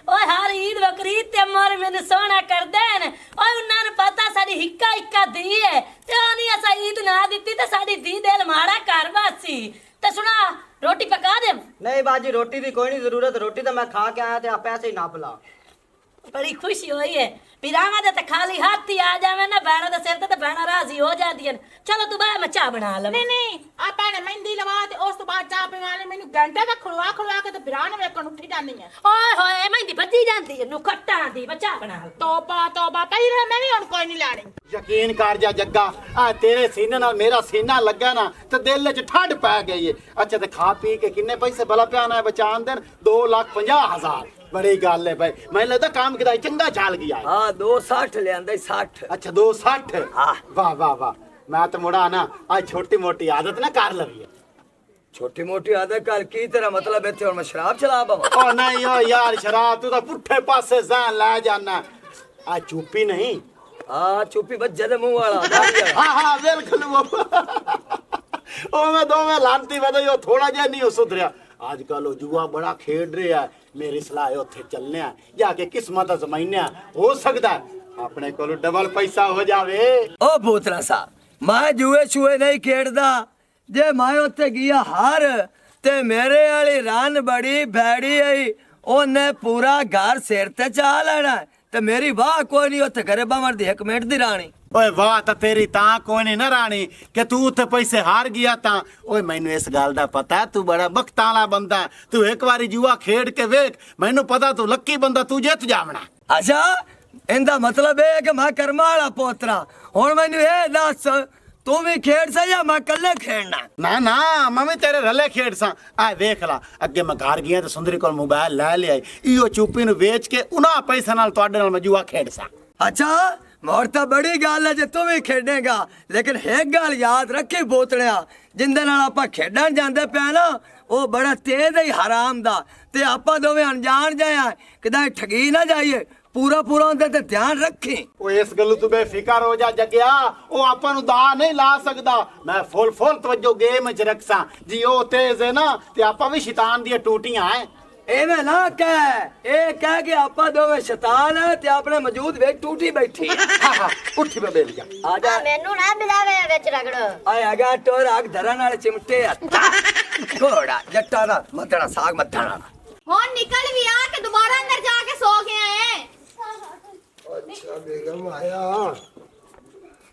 ਓਏ ਹਰ ਈਦ ਬਕਰੀਦ ਤੇ ਮੋਰ ਮੈਨੂੰ ਸੋਹਣਾ ਕਰ ਦੇਣ ਓਏ ਉਹਨਾਂ ਨੂੰ ਪਤਾ ਸਾਡੀ ਹਿੱਕਾ ਧੀ ਹੈ ਤੇ ਉਹ ਨਹੀਂ ਅਸਾਂ ਈਦ ਨਾ ਦਿੱਤੀ ਤੇ ਸਾਡੀ ਧੀ ਦਿਲ ਮਾੜਾ ਕਰ ਵਾਸੀ ਤੇ ਸੁਣਾ ਰੋਟੀ ਪਕਾ ਦੇ ਨਹੀਂ ਬਾਜੀ ਰੋਟੀ ਦੀ ਕੋਈ ਨਹੀਂ ਜ਼ਰੂਰਤ ਰੋਟੀ ਤਾਂ ਮੈਂ ਖਾ ਕੇ ਆਇਆ ਤੇ ਆ ਪੈਸੇ ਹੀ ਨਾ ਭਲਾ बड़ी खुशी हुई है पिरावा दे ते खाली हाथ ही आ जावे ना बहना दे सिर ते बहना राजी हो जाती है चलो तू बाहर मैं चाह बना ले नहीं आपा ने मेहंदी लगा ते उस तो बाद चाह पीवाने मैनू घंटे तक खड़वा के ते बिरान वेखण उठी जानी है ओए होए मेहंदी बची जाती है नु खट्टा दी बचा बना ले तौबा पई रे मैं भी हुन कोई नहीं लानी ਯਕੀਨ ਕਰ ਜਾ ਜੱਗਾ ਆ ਤੇਰੇ ਸੀਨੇ ਨਾਲ ਮੇਰਾ ਸੀਨਾ ਲੱਗਾ ਨਾ ਤੇ ਦਿਲ 'ਚ ਠੰਡ ਪੈ ਗਈ ਏ ਅੱਛਾ ਤੇ ਖਾ ਪੀ ਕੇ ਕਿੰਨੇ ਪੈਸੇ ਭਲਾ ਪਿਆ ਨਾ ਬਚਾਣ ਦੇਣ 2,50,000 ਬੜੀ ਗੱਲ ਏ ਭਾਈ ਮੈਨੂੰ ਲੱਗਦਾ ਕੰਮ ਕਿਦਾ ਚੰਗਾ ਚੱਲ ਗਿਆ ਹਾਂ 260 ਲਿਆਂਦਾ 60 ਅੱਛਾ 260 ਹਾਂ ਵਾਹ ਮੈਂ ਤਾਂ ਮੁੜਾ ਨਾ ਆ ਛੋਟੀ ਮੋਟੀ ਆਦਤ ਨਾ ਕਰ ਲਵੀ ਛੋਟੀ ਮੋਟੀ ਆਦਤ ਕਰ ਕੀ ਤੇਰਾ ਮਤਲਬ ਇੱਥੇ ਹੁਣ ਮੈਂ ਸ਼ਰਾਬ ਚਲਾ ਪਾਵਾਂ ਓ ਨਹੀਂ ਓ ਯਾਰ ਸ਼ਰਾਬ ਤੂੰ ਤਾਂ ਪੁੱਠੇ ਪਾਸੇ ਜਾਨ ਲੈ ਜਾਣਾ ਆ ਚੁੱਪੀ ਨਹੀਂ ਆ ਚੁੱਪੀ ਬੱਜੇ ਦੇ ਮੂੰਹ ਵਾਲਾ ਹਾਂ ਬਿਲਕੁਲ ਉਹ ਮੈਂ ਦੋਵੇਂ ਲਾਂਤੀ ਵਧਈ ਉਹ ਥੋੜਾ ਜਿਹਾ ਨਹੀਂ ਸੁਧਰਿਆ ਅੱਜ ਕੱਲ ਉਹ ਜੂਆ ਬੜਾ ਖੇਡ ਰਿਹਾ ਮੇਰੀ ਸਲਾਹ ਹੈ ਉੱਥੇ ਚੱਲਨੇ ਆ ਜਾ ਕੇ ਕਿਸਮਤ ਅਜ਼ਮਾਈਨੇ ਆ ਹੋ ਸਕਦਾ ਆਪਣੇ ਕੋਲ ਡਬਲ ਪੈਸਾ ਹੋ ਜਾਵੇ ਓ ਬੋਤਰਾ ਸਾਹਿਬ ਮੈਂ ਜੂਏ ਛੂਏ ਨਹੀਂ ਖੇਡਦਾ ਜੇ ਮੈਂ ਉੱਥੇ ਗਿਆ ਹਾਰ ਤੇ ਮੇਰੇ ਵਾਲੀ ਰਨ ਬੜੀ ਭੈੜੀ ਆਈ ਉਹਨੇ ਪੂਰਾ ਘਰ ਸਿਰ ਤੇ ਚਾ ਲੈਣਾ ਤੇ ਮੇਰੀ ਵਾਹ ਕੋਈ ਨਹੀਂ ਉੱਥੇ ਘਰੇ ਬਾਹਰ ਦੀ 1 ਮਿੰਟ ਦੀ ਰਾਣੀ ਓਏ ਵਾਹ ਤਾਂ ਤੇਰੀ ਤਾਂ ਕੋਈ ਨਹੀਂ ਨਾ ਰਾਣੀ ਕਿ ਤੂੰ ਉੱਥੇ ਪੈਸੇ ਹਾਰ ਗਿਆ ਤਾਂ ਓਏ ਮੈਨੂੰ ਇਸ ਗੱਲ ਦਾ ਪਤਾ ਤੂੰ ਬੜਾ ਬਖਤਾਂ ਵਾਲਾ ਬੰਦਾ ਤੂੰ ਇੱਕ ਵਾਰੀ ਜੂਆ ਖੇਡ ਕੇ ਵੇਖ ਮੈਨੂੰ ਪਤਾ ਤੂੰ ਲੱਕੀ ਬੰਦਾ ਤੂੰ ਜਿੱਤ ਜਾਵਣਾ ਅੱਛਾ ਇਹਦਾ ਮਤਲਬ ਇਹ ਕਿ ਮੈਂ ਕਰਮਾ ਵਾਲਾ ਪੋਤਰਾ ਹੁਣ ਮੈਨੂੰ ਇਹ ਦੱਸ ਤੂੰ ਵੀ ਖੇਡ ਸਾ ਜਾਂ ਮੈਂ ਇਕੱਲੇ ਖੇਡਣਾ ਨਾ ਮੈਂ ਵੀ ਤੇਰੇ ਰਲੇ ਖੇਡ ਸਾਂ ਆ ਵੇਖ ਲਾ ਅੱਗੇ ਮੈਂ ਘਰ ਗਿਆ ਤੇ ਸੁੰਦਰੀ ਕੋਲ ਮੋਬਾਈਲ ਲੈ ਲਿਆ ਇਹੋ ਚੁੱਪੀ ਨੂੰ ਵੇਚ ਕੇ ਉਹਨਾਂ ਪੈਸੇ ਨਾਲ ਤੁਹਾਡੇ ਨਾਲ ਮੈਂ ਜੂਆ ਖੇਡ ਸਾਂ ਅੱਛਾ ਮੋਰ ਤਾਂ ਬੜੀ ਗੱਲ ਹੈ ਜੇ ਤੂੰ ਵੀ ਖੇਡੇਗਾ ਲੇਕਿਨ ਇੱਕ ਗੱਲ ਯਾਦ ਰੱਖੀ ਬੋਤੜਿਆ ਜਿੰਦੇ ਨਾਲ ਆਪਾਂ ਖੇਡਣ ਜਾਂਦੇ ਪਿਆ ਨਾ ਉਹ ਬੜਾ ਤੇਜ਼ ਹੀ ਹਰਾਮ ਦਾ ਤੇ ਆਪਾਂ ਦੋਵੇਂ ਅਣਜਾਣ ਜਾਇਆ ਕਿਦਾਂ ਠਗੀ ਨਾ ਜਾਈਏ ਪੂਰਾ ਉਹਦੇ ਤੇ ਧਿਆਨ ਰੱਖੀ ਉਹ ਇਸ ਗੱਲੋਂ ਤੂੰ ਬੇਫਿਕਰ ਹੋ ਜਾ ਜੱਗਿਆ ਉਹ ਆਪਾਂ ਨੂੰ ਦਾ ਨਹੀਂ ਲਾ ਸਕਦਾ ਮੈਂ ਫੁੱਲ ਤਵੱਜੋ ਗੇਮ 'ਚ ਰੱਖਾਂ ਜੀ ਉਹ ਤੇਜ਼ ਹੈ ਨਾ ਤੇ ਆਪਾਂ ਵੀ ਸ਼ੈਤਾਨ ਦੀਆਂ ਟੂਟੀਆਂ ਐ ਐਵੇਂ ਨਾ ਕਹਿ ਇਹ ਕਹਿ ਕੇ ਆਪਾਂ ਦੋਵੇਂ ਸ਼ੈਤਾਨ ਹੈ ਤੇ ਆਪਣੇ ਮੌਜੂਦ ਵੇਖ ਟੂਟੀ ਬੈਠੀ ਹਾਂ ਉੱਠੀ ਮੈਂ ਬੇਲ ਜਾ ਆ ਜਾ ਮੈਨੂੰ ਨਾ ਮਿਲਾਵੇ ਵਿੱਚ ਰਗੜੋ ਆਏ ਆਗਾ ਟੋਰ ਆਗ ਧਰਨ ਵਾਲੇ ਚਿਮਟੇ ਘੋੜਾ ਜੱਟਾ ਦਾ ਮੱਧਣਾ ਸਾਗ ਮੱਧਣਾ ਹੁਣ ਨਿਕਲ ਵੀ ਆ ਕੇ ਦੁਬਾਰਾ ਅੰਦਰ ਜਾ ਕੇ ਸੋ ਗਿਆ ਏ अच्छा बेगम आया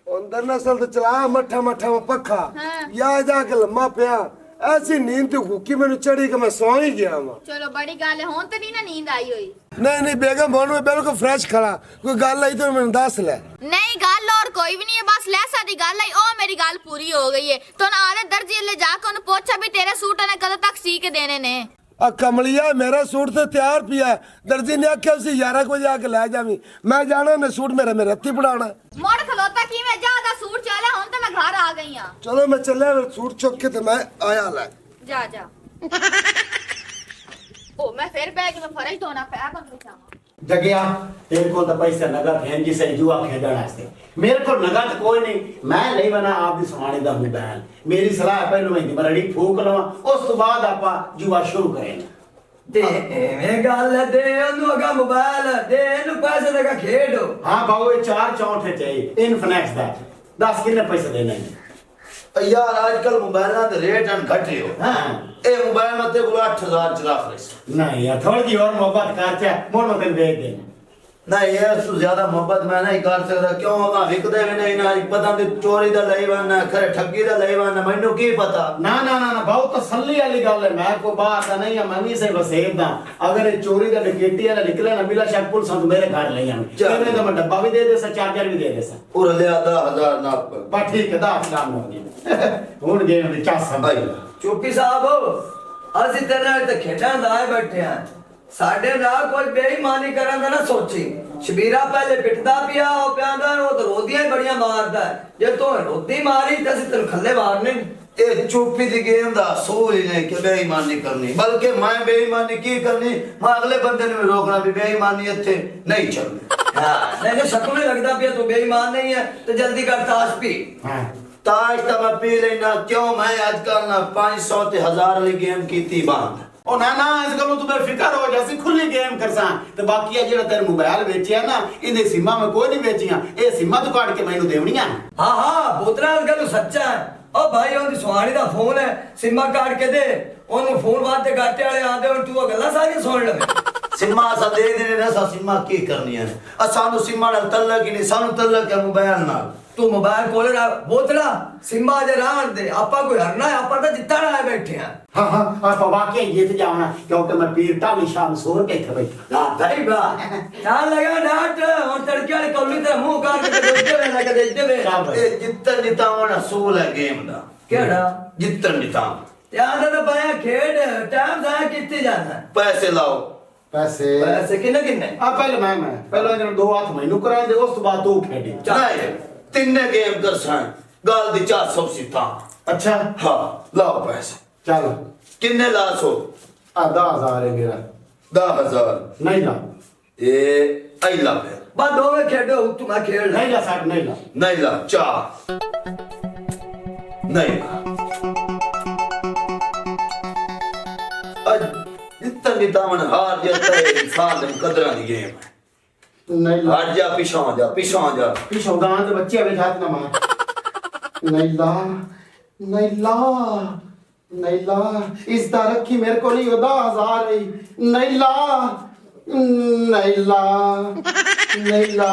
अंदर नसल तो चला मठा में पखा या जाके लम्मा पिया ऐसी नींद तो भूखी मैंने चढ़ी कि मैं सो ही गया वहां ਚਲੋ ਬੜੀ ਗੱਲ ਹੈ ਹੁਣ ਤੇ ਨਹੀਂ ਨਾ ਨੀਂਦ ਆਈ ਹੋਈ नहीं बेगम ਹੁਣ मैं बिल्कुल फ्रेश खड़ा कोई गल आई तो मैंने दस ले ਨਹੀਂ ਗੱਲ और कोई भी नहीं है बस लैसा दी गल आई ओ मेरी गल पूरी हो गई है तो आधे दर्जी ले जाके उन्हें पूछा भी तेरे सूट ने कद तक सी के देने ने आ कमलिया मेरा सूट तो तैयार पिया दर्जी ने आख्या उसे 11 बजे आके ले जावी मैं जाना ने सूट मेरे हत्थी पड़ाना मोड़ खलोता की मैं ज्यादा सूट चला हूं तो मैं घर आ गई जानी आ चलो मैं चलिया फिर सूट चुक के तो मैं आया लै जा जा ओ मैं फिर बैग में फर्ज धोना पे बंद जावा जगिया तेरे को तो पैसे नगद हैं जिसे जुआ खेलने वास्ते मेरे को नगद कोई नहीं मैं नहीं बना आप दी सुहाने दा मोबाइल मेरी सलाह है पहले मैं मरड़ी फूक लवा उस तो बाद आपा जुआ शुरू करेंगे ते एवें गल दे ओनू अगा मोबाइल दे एनू पैसे देगा खेडो हाँ बाबू ये 4 चौंठे चाहिए इनफिनिक्स दा 10 कितने पैसे देने हैं यार आजकल मोबाइल दे रेट अन घट रहे हो हाँ ए मोबाइल मते को 8000 चला रहे नहीं यार थोड़ी जी और मोहब्बत करते मोर मत भेज देना नहीं यार तू ज्यादा मोहब्बत मैं नहीं कर सकता क्यों होगा विकदे भी नहीं ना पता नहीं चोरी दा लई वना खरे ठगी दा लई वना मैनू की पता ना ना ना ना बहुत तसल्ली वाली गल है मैं को बात नहीं है मैं भी से वसेब दा अगर ये चोरी दा डकैती वाला निकले ना बिला शक पुलिस तो मेरे घर ले आवे तेरे तो मैं डब्बा भी दे दे सा चार्जर भी दे दे सा और ले 10000 ना बस ठीक है 10 लाख हो गए हुन गेम दी चासा भाई चुप्पी साहब ਅਸੀਂ ਤੇਰੇ ਨਾਲ ਤੇ ਖੇਡਾਂ ਦਾ ਆਏ ਬੈਠੇ ਆ ਸਾਡੇ ਨਾਲ ਕੋਈ ਬੇਈਮਾਨੀ ਕਰਨ ਦਾ ਨਾ ਸੋਚੀ ਸ਼ਬੀਰਾ ਪਹਿਲੇ ਪਿੱਟਦਾ ਪਿਆ ਉਹ ਪਿਆਂਦਾ ਉਹ ਤਾਂ ਰੋਦੀਆਂ ਹੀ ਬੜੀਆਂ ਮਾਰਦਾ ਜੇ ਤੂੰ ਰੋਦੀ ਮਾਰੀ ਤਾਂ ਅਸੀਂ ਤੈਨੂੰ ਖੱਲੇ ਮਾਰਨੇ ਇਹ ਚੁੱਪੀ ਦੀ ਗੇਮ ਦਾ ਅਸੂਲ ਹੀ ਨਹੀਂ ਕਿ ਬੇਈਮਾਨੀ ਕਰਨੀ ਬਲਕਿ ਮੈਂ ਬੇਈਮਾਨੀ ਕੀ ਕਰਨੀ ਮੈਂ ਅਗਲੇ ਬੰਦੇ ਨੂੰ ਵੀ ਰੋਕਣਾ ਵੀ ਬੇਈਮਾਨੀ ਇੱਥੇ ਨਹੀਂ ਚੱਲਦੀ ਹਾਂ ਨਹੀਂ ਸ਼ੱਕ ਨਹੀਂ ਲੱਗਦਾ ਪਿਆ ਤੂੰ ਬੇਈਮਾਨ ਨਹੀਂ ਹੈ ਤੇ ਜਲਦੀ ਕਰ ਤਾਸ਼ ਪੀ हां ताश तो मैं पी लेना क्यों मैं आजकल ना 500 ते 1000 वाली गेम कीती बंद ओ ना ना इस गलो तू बेफिक्र हो जैसी खुली गेम करसा ते बाकी है जेड़ा तेरे मोबाइल बेचिया ना इने सिमा में कोई नहीं बेचियां ए सिमा तू काट के मैनू देवणियां हाँ हाँ बोतरा गल सच्चा है ओ भाई ओंदी सुहानी दा फोन है सिमा काट के दे ओनु फोन वास्ते गाटे वाले आंदे और तू गल्ला सारी सुन ले सिमा सा दे देने ना सा सिमा की करनी है सानू सिमा नाल तल्लक ही नहीं सानू तल्लक है मोबाइल नाल तू मोबाइल खोले ना बोतला सिम्बा जे रान दे आपा कोई हरना है आपा तो जितना है बैठे हैं हां हां आप वाकई जीत जावना क्योंकि मैं पीर टाली शाम सोर के थे बैठा ना भाई बा ना लगा डाट और तड़के वाले कौली तेरा मुंह काट के देते वे लगा देते वे ए जितन जितावना असूल है गेम दा केड़ा जितन जिताव ध्यान दे पाया खेड टाइम जाया कितने जाना पैसे लाओ पैसे किन्ने किन्ने आ पहले मैं पहले जन 2 हाथ मैनू करा दे उस तो बाद तू खेडी नहीं तिन्ने गेम कर सा गाल दी 400 सीता अच्छा हां लाओ पैसे चल किन्ने ला सो 10000 है मेरा 10000 नहीं ला ए आई ला फिर बा दो में खेडो तू मैं खेल नहीं ला साहब नहीं ला नहीं ला 4 नहीं आज जितना जितावन हार जाता है इंसान की कदर की गेम है नहीं ला हट जा पीछे जा पीछे गांव के बच्चे अभी हाथ ना मार नहीं ला नहीं ला नहीं ला इस तरह की मेरे को नहीं 10000 है नहीं ला नहीं ला नहीं ला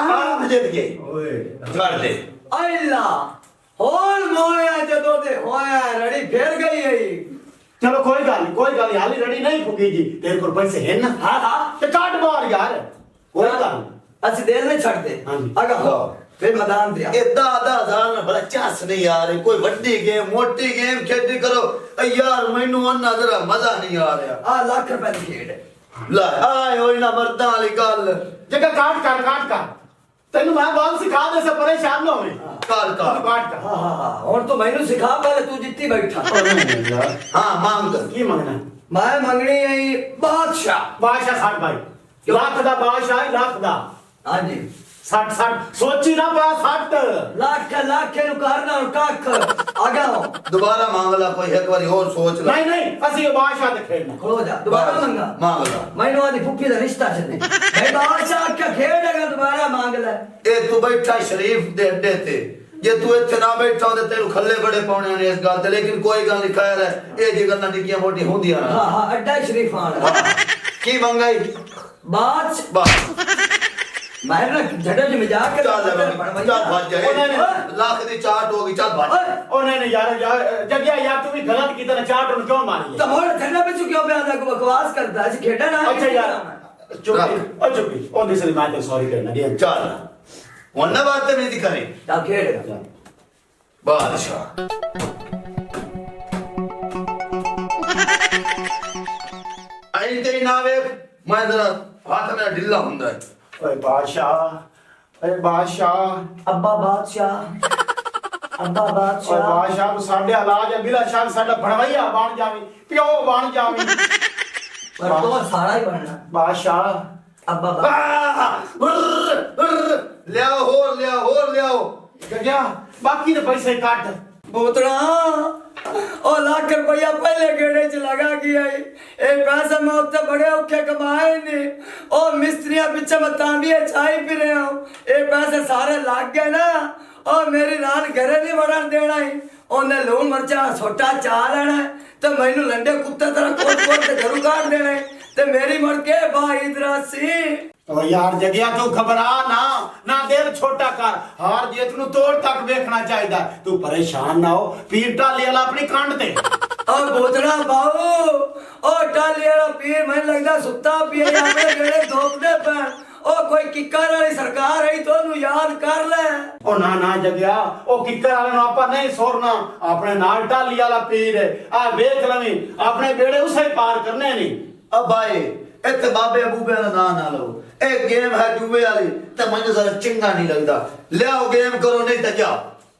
आप जीत गए ओए छोड़ दे अल्लाह होल मोया जदों दे होया रड़ी फेर गई है चलो कोई गल हाली रेडी नहीं फुकी जी तेरे को पैसे है ना हाँ हाँ ते काट मार यार कोई गल ਅਸੀਂ ਦੇਰ ਨਹੀਂ ਛੱਡਦੇ ਅਗਾ ਫਿਰ ਮੈਦਾਨ ਤੇ ਇਹ 10000 ਨਾਲ ਬੜਾ ਚਾਸ ਨਹੀਂ ਆ ਰਹੀ ਕੋਈ ਵੱਡੀ ਗੇਮ ਮੋਟੀ ਗੇਮ ਖੇਡੀ ਕਰੋ ਯਾਰ ਮੈਨੂੰ ਉਹਨਾਂ ਜ਼ਰਾ ਮਜ਼ਾ ਨਹੀਂ ਆ ਰਿਹਾ ਆ ਲੱਖ ਰੁਪਏ ਦੀ ਖੇਡ ਲੈ ਆਏ ਹੋਈ ਨਾ ਮਰਦਾਂ ਵਾਲੀ ਗੱਲ जगह काट कर तेनू मैं बाल सिखा दे से परेशान ना होवे काट कर हाँ हाँ हाँ और तो मैनू सिखा पहले तू जितनी बैठा यार हाँ मांग की मांगना मैं मंगनी है बादशाह बादशाह 60 भाई लाख दा बादशाह लाख दा हाँ जी 60 सोची ना पा 60 लाख नु करना और कख आगा हो दोबारा मांग ला कोई एक बारी और सोच ला नहीं असि बादशाह दे खेलना खलो जा दोबारा मंगा मांग ला मैनू आदि फुफी दा रिश्ता छदे भाई बादशाह क्या खेड अगर दोबारा मांग ले ए तू बैठा शरीफ दे अड्डे ते जे तू इत्थे ना बैठा होंदे तेनू खल्ले बड़े पाउणे ने इस गल ते लेकिन कोई गल नहीं खैर है ए जी गल्लां निक्कियां मोटी होंदियां हाँ हाँ अड्डा शरीफ आना की मंगाई बादशाह बस मैं ना झड़े में जाके चल भाग जाए लाख दी चाट होगी चल भाग ओ नहीं यार जगिया यार तू भी गलत की तरह चाट और क्यों मारी तो मोर ठंडा पे क्यों पे आंदा को बकवास करता है खेड़ा ना अच्छा यार चुप्पी ओ दिसली मैं तो सॉरी करना दिया चल वरना बात नहीं दिखाई ता खेड़ बादशाह आई तेरी ना वेख मैं जरा हाथ में ढिल्ला हुंदा है ओए बादशाह अरे बादशाह अब्बा बादशाह ਅੱਬਾ ਓਏ ਬਾਦਸ਼ਾਹ ਬਾਦਸ਼ਾਹ ਤੂੰ ਸਾਡੇ ਇਲਾਜ ਬਿਲਾ ਸ਼ੱਕ ਸਾਡਾ ਬਣਵਈਆ ਬਣ ਜਾਵੀਂ ਪਿਓ ਬਣ ਜਾਵੀਂ ਪਰ ਤੂੰ ਸਾਰਾ ਹੀ ਬਣਨਾ ਬਾਦਸ਼ਾਹ ਅੱਬਾ ਲਿਆਓ ਹੋਰ ਲਿਆਓ ਜਗਿਆ ਬਾਕੀ ਦੇ ਪੈਸੇ ਕੱਟ ਬੋਤੜਾ ਉਹ ਲੱਖ ਰੁਪਇਆ ਪਹਿਲੇ ਗੇੜੇ ਚ ਲਗਾ ਗਿਆ ਇਹ ਪੈਸੇ ਮੈਂ ਉੱਤੇ ਬੜੇ ਔਖੇ ਕਮਾਏ ਨੇ ਉਹ ਮਿਸਤਰੀਆਂ ਪਿੱਛੇ ਮੈਂ ਤਾਂਬੀਏ ਚਾਈ ਪੀ ਰਿਹਾ ਹੂੰ ਇਹ ਪੈਸੇ ਸਾਰੇ ਲੱਗ ਗਏ ਨਾ ਉਹ ਮੇਰੀ ਰਾਨ ਘਰੇ ਨਹੀਂ ਵੜਨ ਦੇਣਾ ਹੀ ਉਹਨੇ ਲੂਣ ਮਰਚਾ ਛੋਟਾ ਚਾ ਲੈਣਾ ਤੇ ਮੈਨੂੰ ਲੰਡੇ ਕੁੱਤੇ ਤਰ੍ਹਾਂ ਕੋਟ ਤੇ ਘਰੋਂ ਕੱਢ ਦੇਣਾ ਤੇ ਮੇਰੀ ਮੜ ਕੇ ਬਾਈ ਦਰਾਸੀ ਓ ਯਾਰ ਜਗਿਆ ਤੂੰ ਘਬਰਾ ਨਾ ਦਿਲ ਛੋਟਾ ਕਰ ਹਾਰ ਜੀਤ ਨੂੰ ਤੋੜ ਤੱਕ ਵੇਖਣਾ ਚਾਹੀਦਾ ਤੂੰ ਪਰੇਸ਼ਾਨ ਨਾ ਹੋ ਪੀਰ ਢਾਲੇ ਵਾਲਾ ਆਪਣੀ ਕੰਡ ਤੇ ਓ ਬੋਤੜਾ ਬਾਉ ਓ ਟਾਲੀ ਵਾਲਾ ਪੀਰ ਮੈਨੂੰ ਲੱਗਦਾ ਸੁੱਤਾ ਪਿਆ ਆਪਣੇ ਗੇੜੇ ਧੋਪਦੇ ਪੈਣ ਉਹ ਕੋਈ ਕਿੱਕਰ ਵਾਲੀ ਸਰਕਾਰ ਹੈ ਤੁਹਾਨੂੰ ਯਾਦ ਕਰ ਲੈ ਉਹ ਨਾ ਜਗਿਆ ਉਹ ਕਿੱਕਰ ਵਾਲੇ ਨੂੰ ਆਪਾਂ ਨਹੀਂ ਸੋਰਨਾ ਆਪਣੇ ਨਾਲ ਢਾਲੀ ਵਾਲਾ ਪੀਰ ਆ ਵੇਖ ਲਵੀਂ ਆਪਣੇ ਬੇੜੇ ਉਸੇ ਪਾਰ ਕਰਨੇ ਨਹੀਂ ਅਬਾਏ ਇੱਥੇ ਬਾਬੇ ਅਬੂਬੇ ਦਾ ਨਾਂ ਨਾ ਲਓ ਇਹ ਗੇਮ ਹੈ ਜੂਵੇ ਵਾਲੀ ਤੇ ਮੈਨੂੰ ਜ਼ਰਾ ਚੰਗਾ ਨਹੀਂ ਲੱਗਦਾ ਲਿਆਓ ਗੇਮ ਕਰੋ ਨਹੀਂ ਤਾਂ ਜਾ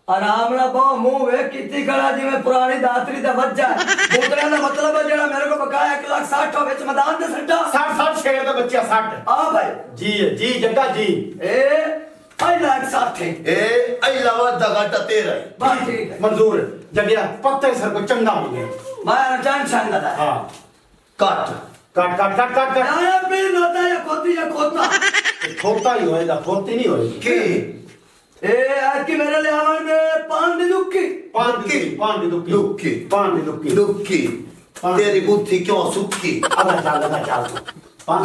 ਆਰਾਮ ਨਾਲ ਬਹੁ ਮੂੰਹ ਵੇਖ ਕਿੱਤੀ ਖੜਾ ਜਿਵੇਂ ਪੁਰਾਣੀ ਦਾਤਰੀ ਦਾ ਵੱਜਾ ਬੋਤਲਾਂ ਦਾ ਮਤਲਬ ਹੈ ਜਿਹੜਾ ਮੇਰੇ ਕੋ ਬਕਾਇਆ 1,60,000 ਵਿੱਚ ਮੈਦਾਨ ਦੇ ਸੱਟਾ 60 ਸ਼ੇਰ ਦਾ ਬੱਚਾ 60 ਆ ਭਾਈ ਜੀ ਜੱਗਾ ਜੀ ਇਹ ਆਈ ਲੱਖ 60 ਇਹ ਅਲਾਵਾ ਦਗਾਟਾ ਤੇਰਾ ਹੈ ਬਸ ਠੀਕ ਹੈ ਮਨਜ਼ੂਰ ਜਗਿਆ ਪੱਤੇ ਸਰ ਕੋ ਚੰਗਾ ਹੋ ਗਿਆ ਮੈਂ ਟੈਨਸ਼ਨ ਨਾ ਲੈ ਹਾਂ ਕੱਟ ਕੱਟ ਆਇਆ ਪੀਰ ਨੋਤਾ ਜਾਂ ਖੋਤੀ ਜਾਂ ਖੋਤਾ ਖੋਤਾ ਹੀ ਹੋਏਗਾ ਖੋਤੀ ਨਹੀਂ ਹੋਏਗੀ ਕੀ ਇਹ ਆ ਕਿ ਮੇਰੇ ਲਈ ਆਵਣਗੇ ਪਾਨ ਦੀ ਦੁੱਕੀ ਪਾਨ ਦੀ ਦੁੱਕੀ ਲੁੱਕੀ ਤੇਰੀ ਬੁੱਧੀ ਕਿਉਂ ਸੁੱਕੀ ਅਗਾ ਚੱਲ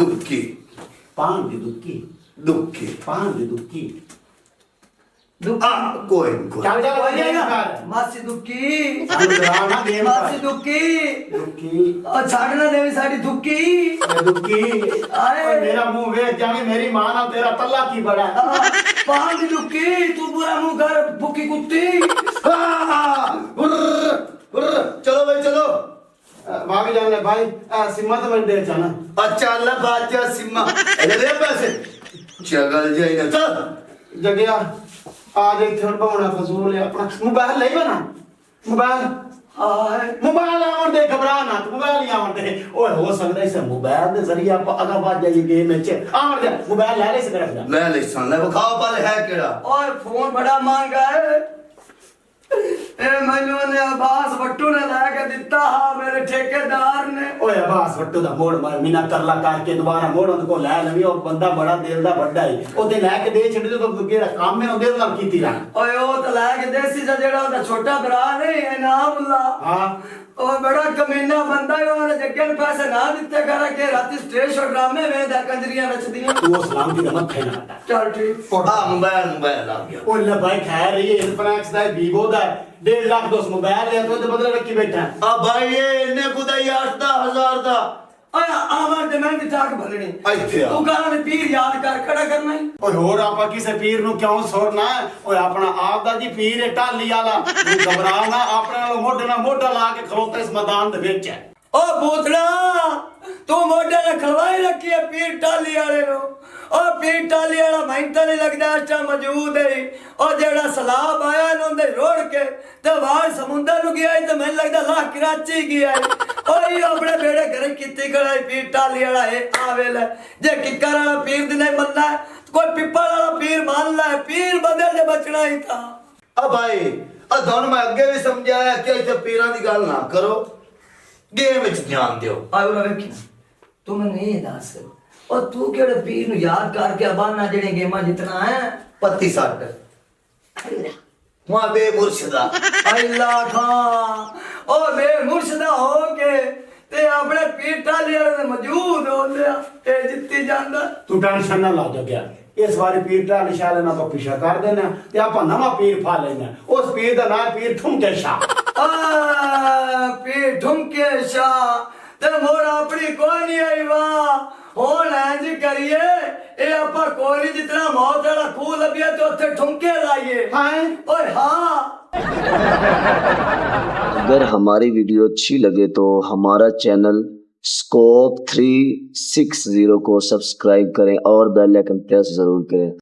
ਲੁੱਕੀ ਪਾਨ ਦੀ ਦੁੱਕੀ ਪਾਨ ਦੀ ਦੁੱਕੀ ਆ ਕੋਈ ਚੱਲ ਮਾਸੀ ਦੁੱਕੀ ਸਾਨੂੰ ਡਰਾ ਨਾ ਗੇਮ ਮਾਸੀ ਦੁੱਕੀ ਉਹ ਛੱਡ ਨਾ ਦੇਵੀ ਸਾਡੀ ਦੁੱਕੀ ਆਏ ਮੇਰਾ ਮੂੰਹ ਵੇਖ ਜਾਵੇਂ ਮੇਰੀ ਮਾਂ ਨਾਲ ਤੇਰਾ ਤੱਲਾ ਕੀ ਬੜਾ ਪਾਨ ਦੀ ਦੁੱਕੀ ਤੂੰ ਬੁਰਾ ਮੂੰਹ ਕਰ ਭੁੱਕੀ ਕੁੱਤੀ ਚਲੋ ਭਾਈ ਚਲੋ भाभी जान ले भाई सिम्मत में दे जाना अच्छा अल्लाह बादशाह सिम्मा ले पैसे चगल जाए ना चल जगया आज इथे ਹੁਣ ਬਾਉਣਾ ਫਜ਼ੂਲ ਹੈ ਆਪਣਾ ਮੋਬਾਈਲ ਲੈ ਬਣਾ ਮੋਬਾਈਲ ਆਉਣ ਦੇ ਘਬਰਾ ਨਾ ਤੂੰ ਮੋਬਾਈਲ ਹੀ ਆਉਣ ਦੇ ਓਏ ਹੋ ਸਕਦਾ ਇਸ ਮੋਬਾਈਲ ਦੇ ਜ਼ਰੀਏ ਆਪਾਂ ਅਗਾ ਵੱਜ ਜਾਈਏ ਗੇਮ ਵਿੱਚ ਆਉਣ ਦੇ ਮੋਬਾਈਲ ਲੈ ਲੈ ਇਸ ਤਰ੍ਹਾਂ ਲੈ ਲੈ ਸਾਂ ਲੈ ਵਿਖਾਓ ਪਾਲੇ ਹੈ ਕਿਹੜਾ और फोन बड़ा महंगा है ए मैनू ने अब्बास भट्टू ने ला के दिता हा मेरे ठेकेदार ने ਓਏ ਆਵਾਸ ਵੱਟੂ ਦਾ ਮੋੜ ਮਾਰ ਮਿਨਾ ਤਰਲਾ ਕਰਕੇ ਦੁਬਾਰਾ ਮੋੜ ਉਹਦੇ ਕੋਲ ਲੈ ਲਵੀ ਉਹ ਬੰਦਾ ਬੜਾ ਦਿਲ ਦਾ ਵੱਡਾ ਹੈ ਉਹਦੇ ਲੈ ਕੇ ਦੇ ਛੱਡ ਦੇ ਤਾਂ ਕਿਹੜਾ ਕੰਮ ਹੈ ਉਹਦੇ ਨਾਲ ਕੀਤੀ ਰਾਂ ओए ओ तो ला के देसी सा जेड़ा ओदा छोटा भरा नहीं है नामुल्ला हां ओ बड़ा कमीना बंदा है ओने जग्गे ने पैसे ना दिते करा के राती स्टेज शो ड्रामे वेंदा कंजरियां नचदियां तू वो सलाम दी मत खाना चल ठीक मोबाइल आ गया ਉਹ ਲੈ ਭਾਈ ਖੈਰ ਇਹ ਇਨਫਲੈਕਸ ਦਾ ਵੀਵੋ ਦਾ 1.5 ਲੱਖ ਦਾ ਮੋਬਾਈਲ ਲਿਆ ਤੂੰ ਤੇ ਬਦਲੇ ਰੱਖੀ ਬੈਠਾ ਆ ਭਾਈ ਇਹ ਇੰਨੇ ਕੁ ਦਾ 8-10,000 ਦਾ ओए आवाज दे मैं भी टाक भरनी ਇੱਥੇ ਆ तू गाना ने पीर याद कर खड़ा करना ही ਓਏ ਹੋਰ ਆਪਾਂ ਕਿਸੇ ਪੀਰ ਨੂੰ ਕਿਉਂ ਸੁਰਨਾ ਓਏ ਆਪਣਾ ਆਪ ਦਾ ਜੀ ਪੀਰ ਹੈ ਢਾਲੀ ਵਾਲਾ ਤੂੰ ਘਬਰਾ ਨਾ ਆਪਣੇ ਨਾਲ ਮੋਢੇ ਨਾਲ ਮੋਢਾ ਲਾ ਕੇ ਖਲੋਤਾ ਇਸ ਮੈਦਾਨ ਦੇ ਵਿੱਚ ਹੈ ओ बूतड़ा तू मोढे ने खलवाई रखी है पीर टाली वाले नो ओ पीर टाली वाला मैं तो नहीं लगदा इस टाइम मौजूद है ओ जेड़ा सलाब आया न उंदे रोड के ते बाहर समुंदर नु गया ते मैं लगदा ला कराची गया है ओ ये अपने बेड़े घर कित्ती खड़ा है पीर टाली वाला है आवेल जे किकर वाला पीर दी नहीं मनना कोई पिपल वाला पीर मान ला पीर बदल दे बचना ही था ਆ ਭਾਈ ਆ ਤੁਹਾਨੂੰ ਮੈਂ ਅੱਗੇ ਵੀ ਸਮਝਾਇਆ ਕਿ ਇੱਥੇ ਪੀਰਾਂ ਦੀ ਗੱਲ ਨਾ ਕਰੋ ਗੇਮ ਵਿੱਚ ਧਿਆਨ ਦਿਓ ਆਓ ਨਾ ਵੇਖੀ ਤੂੰ ਮੈਨੂੰ ਇਹ ਦੱਸ ਉਹ ਤੂੰ ਕਿਹੜੇ ਪੀਰ ਨੂੰ ਯਾਦ ਕਰਕੇ ਅਬਾਨਾ ਜਿਹੜੇ ਗੇਮਾਂ ਜਿੱਤਣਾ ਹੈ ਪੱਤੀ ਸੱਟ ਵਾਹ ਬੇ ਮੁਰਸ਼ਿਦਾ ਅੱਲਾ ਖਾਂ ਉਹ ਬੇ ਮੁਰਸ਼ਿਦਾ ਹੋ ਕੇ ਤੇ ਆਪਣੇ ਪੀਰ ਟਾਲੀ ਵਾਲੇ ਦੇ ਮੌਜੂਦ ਹੁੰਦੇ ਆ ਇਹ ਜਿੱਤੀ ਜਾਂਦਾ ਤੂੰ ਟੈਨਸ਼ਨ ਨਾ ਲਾ ਜਗਿਆ ਇਸ ਵਾਰੀ ਪੀਰ ਢਾਲੀ ਸ਼ਾਹ ਨਾਲ ਆਪਾਂ ਪਿਛਾ ਕਰ ਦੇਣਾ ਤੇ ਆਪਾਂ ਨਵਾਂ ਪੀਰ ਫਾ ਲੈਣਾ ਉਸ ਪੀਰ ਦਾ ਨਾਮ ਪੀਰ ਠੁਮਕੇ ਸ਼ਾਹ ਆ ਪੀਰ ਠੁਮਕੇ ਸ਼ਾਹ ਤੇ ਮੋੜ ਆਪਣੀ ਕੋਈ ਨਹੀਂ ਆਈ ਵਾ ਹੁਣ ਇੰਜ ਕਰੀਏ ਇਹ ਆਪਾਂ ਕੋਈ ਜਿਤਨਾ ਮੌਤ ਵਾਲਾ ਖੂਹ ਲੱਭਿਆ ਤੇ ਉੱਥੇ ਠੁਮਕੇ ਲਾਈਏ ਹਾਂ ਓਏ ਹਾਂ अगर हमारी वीडियो अच्छी लगे तो हमारा चैनल स्कोप 360 को सब्सक्राइब करें और बेल आइकन प्रेस जरूर करें।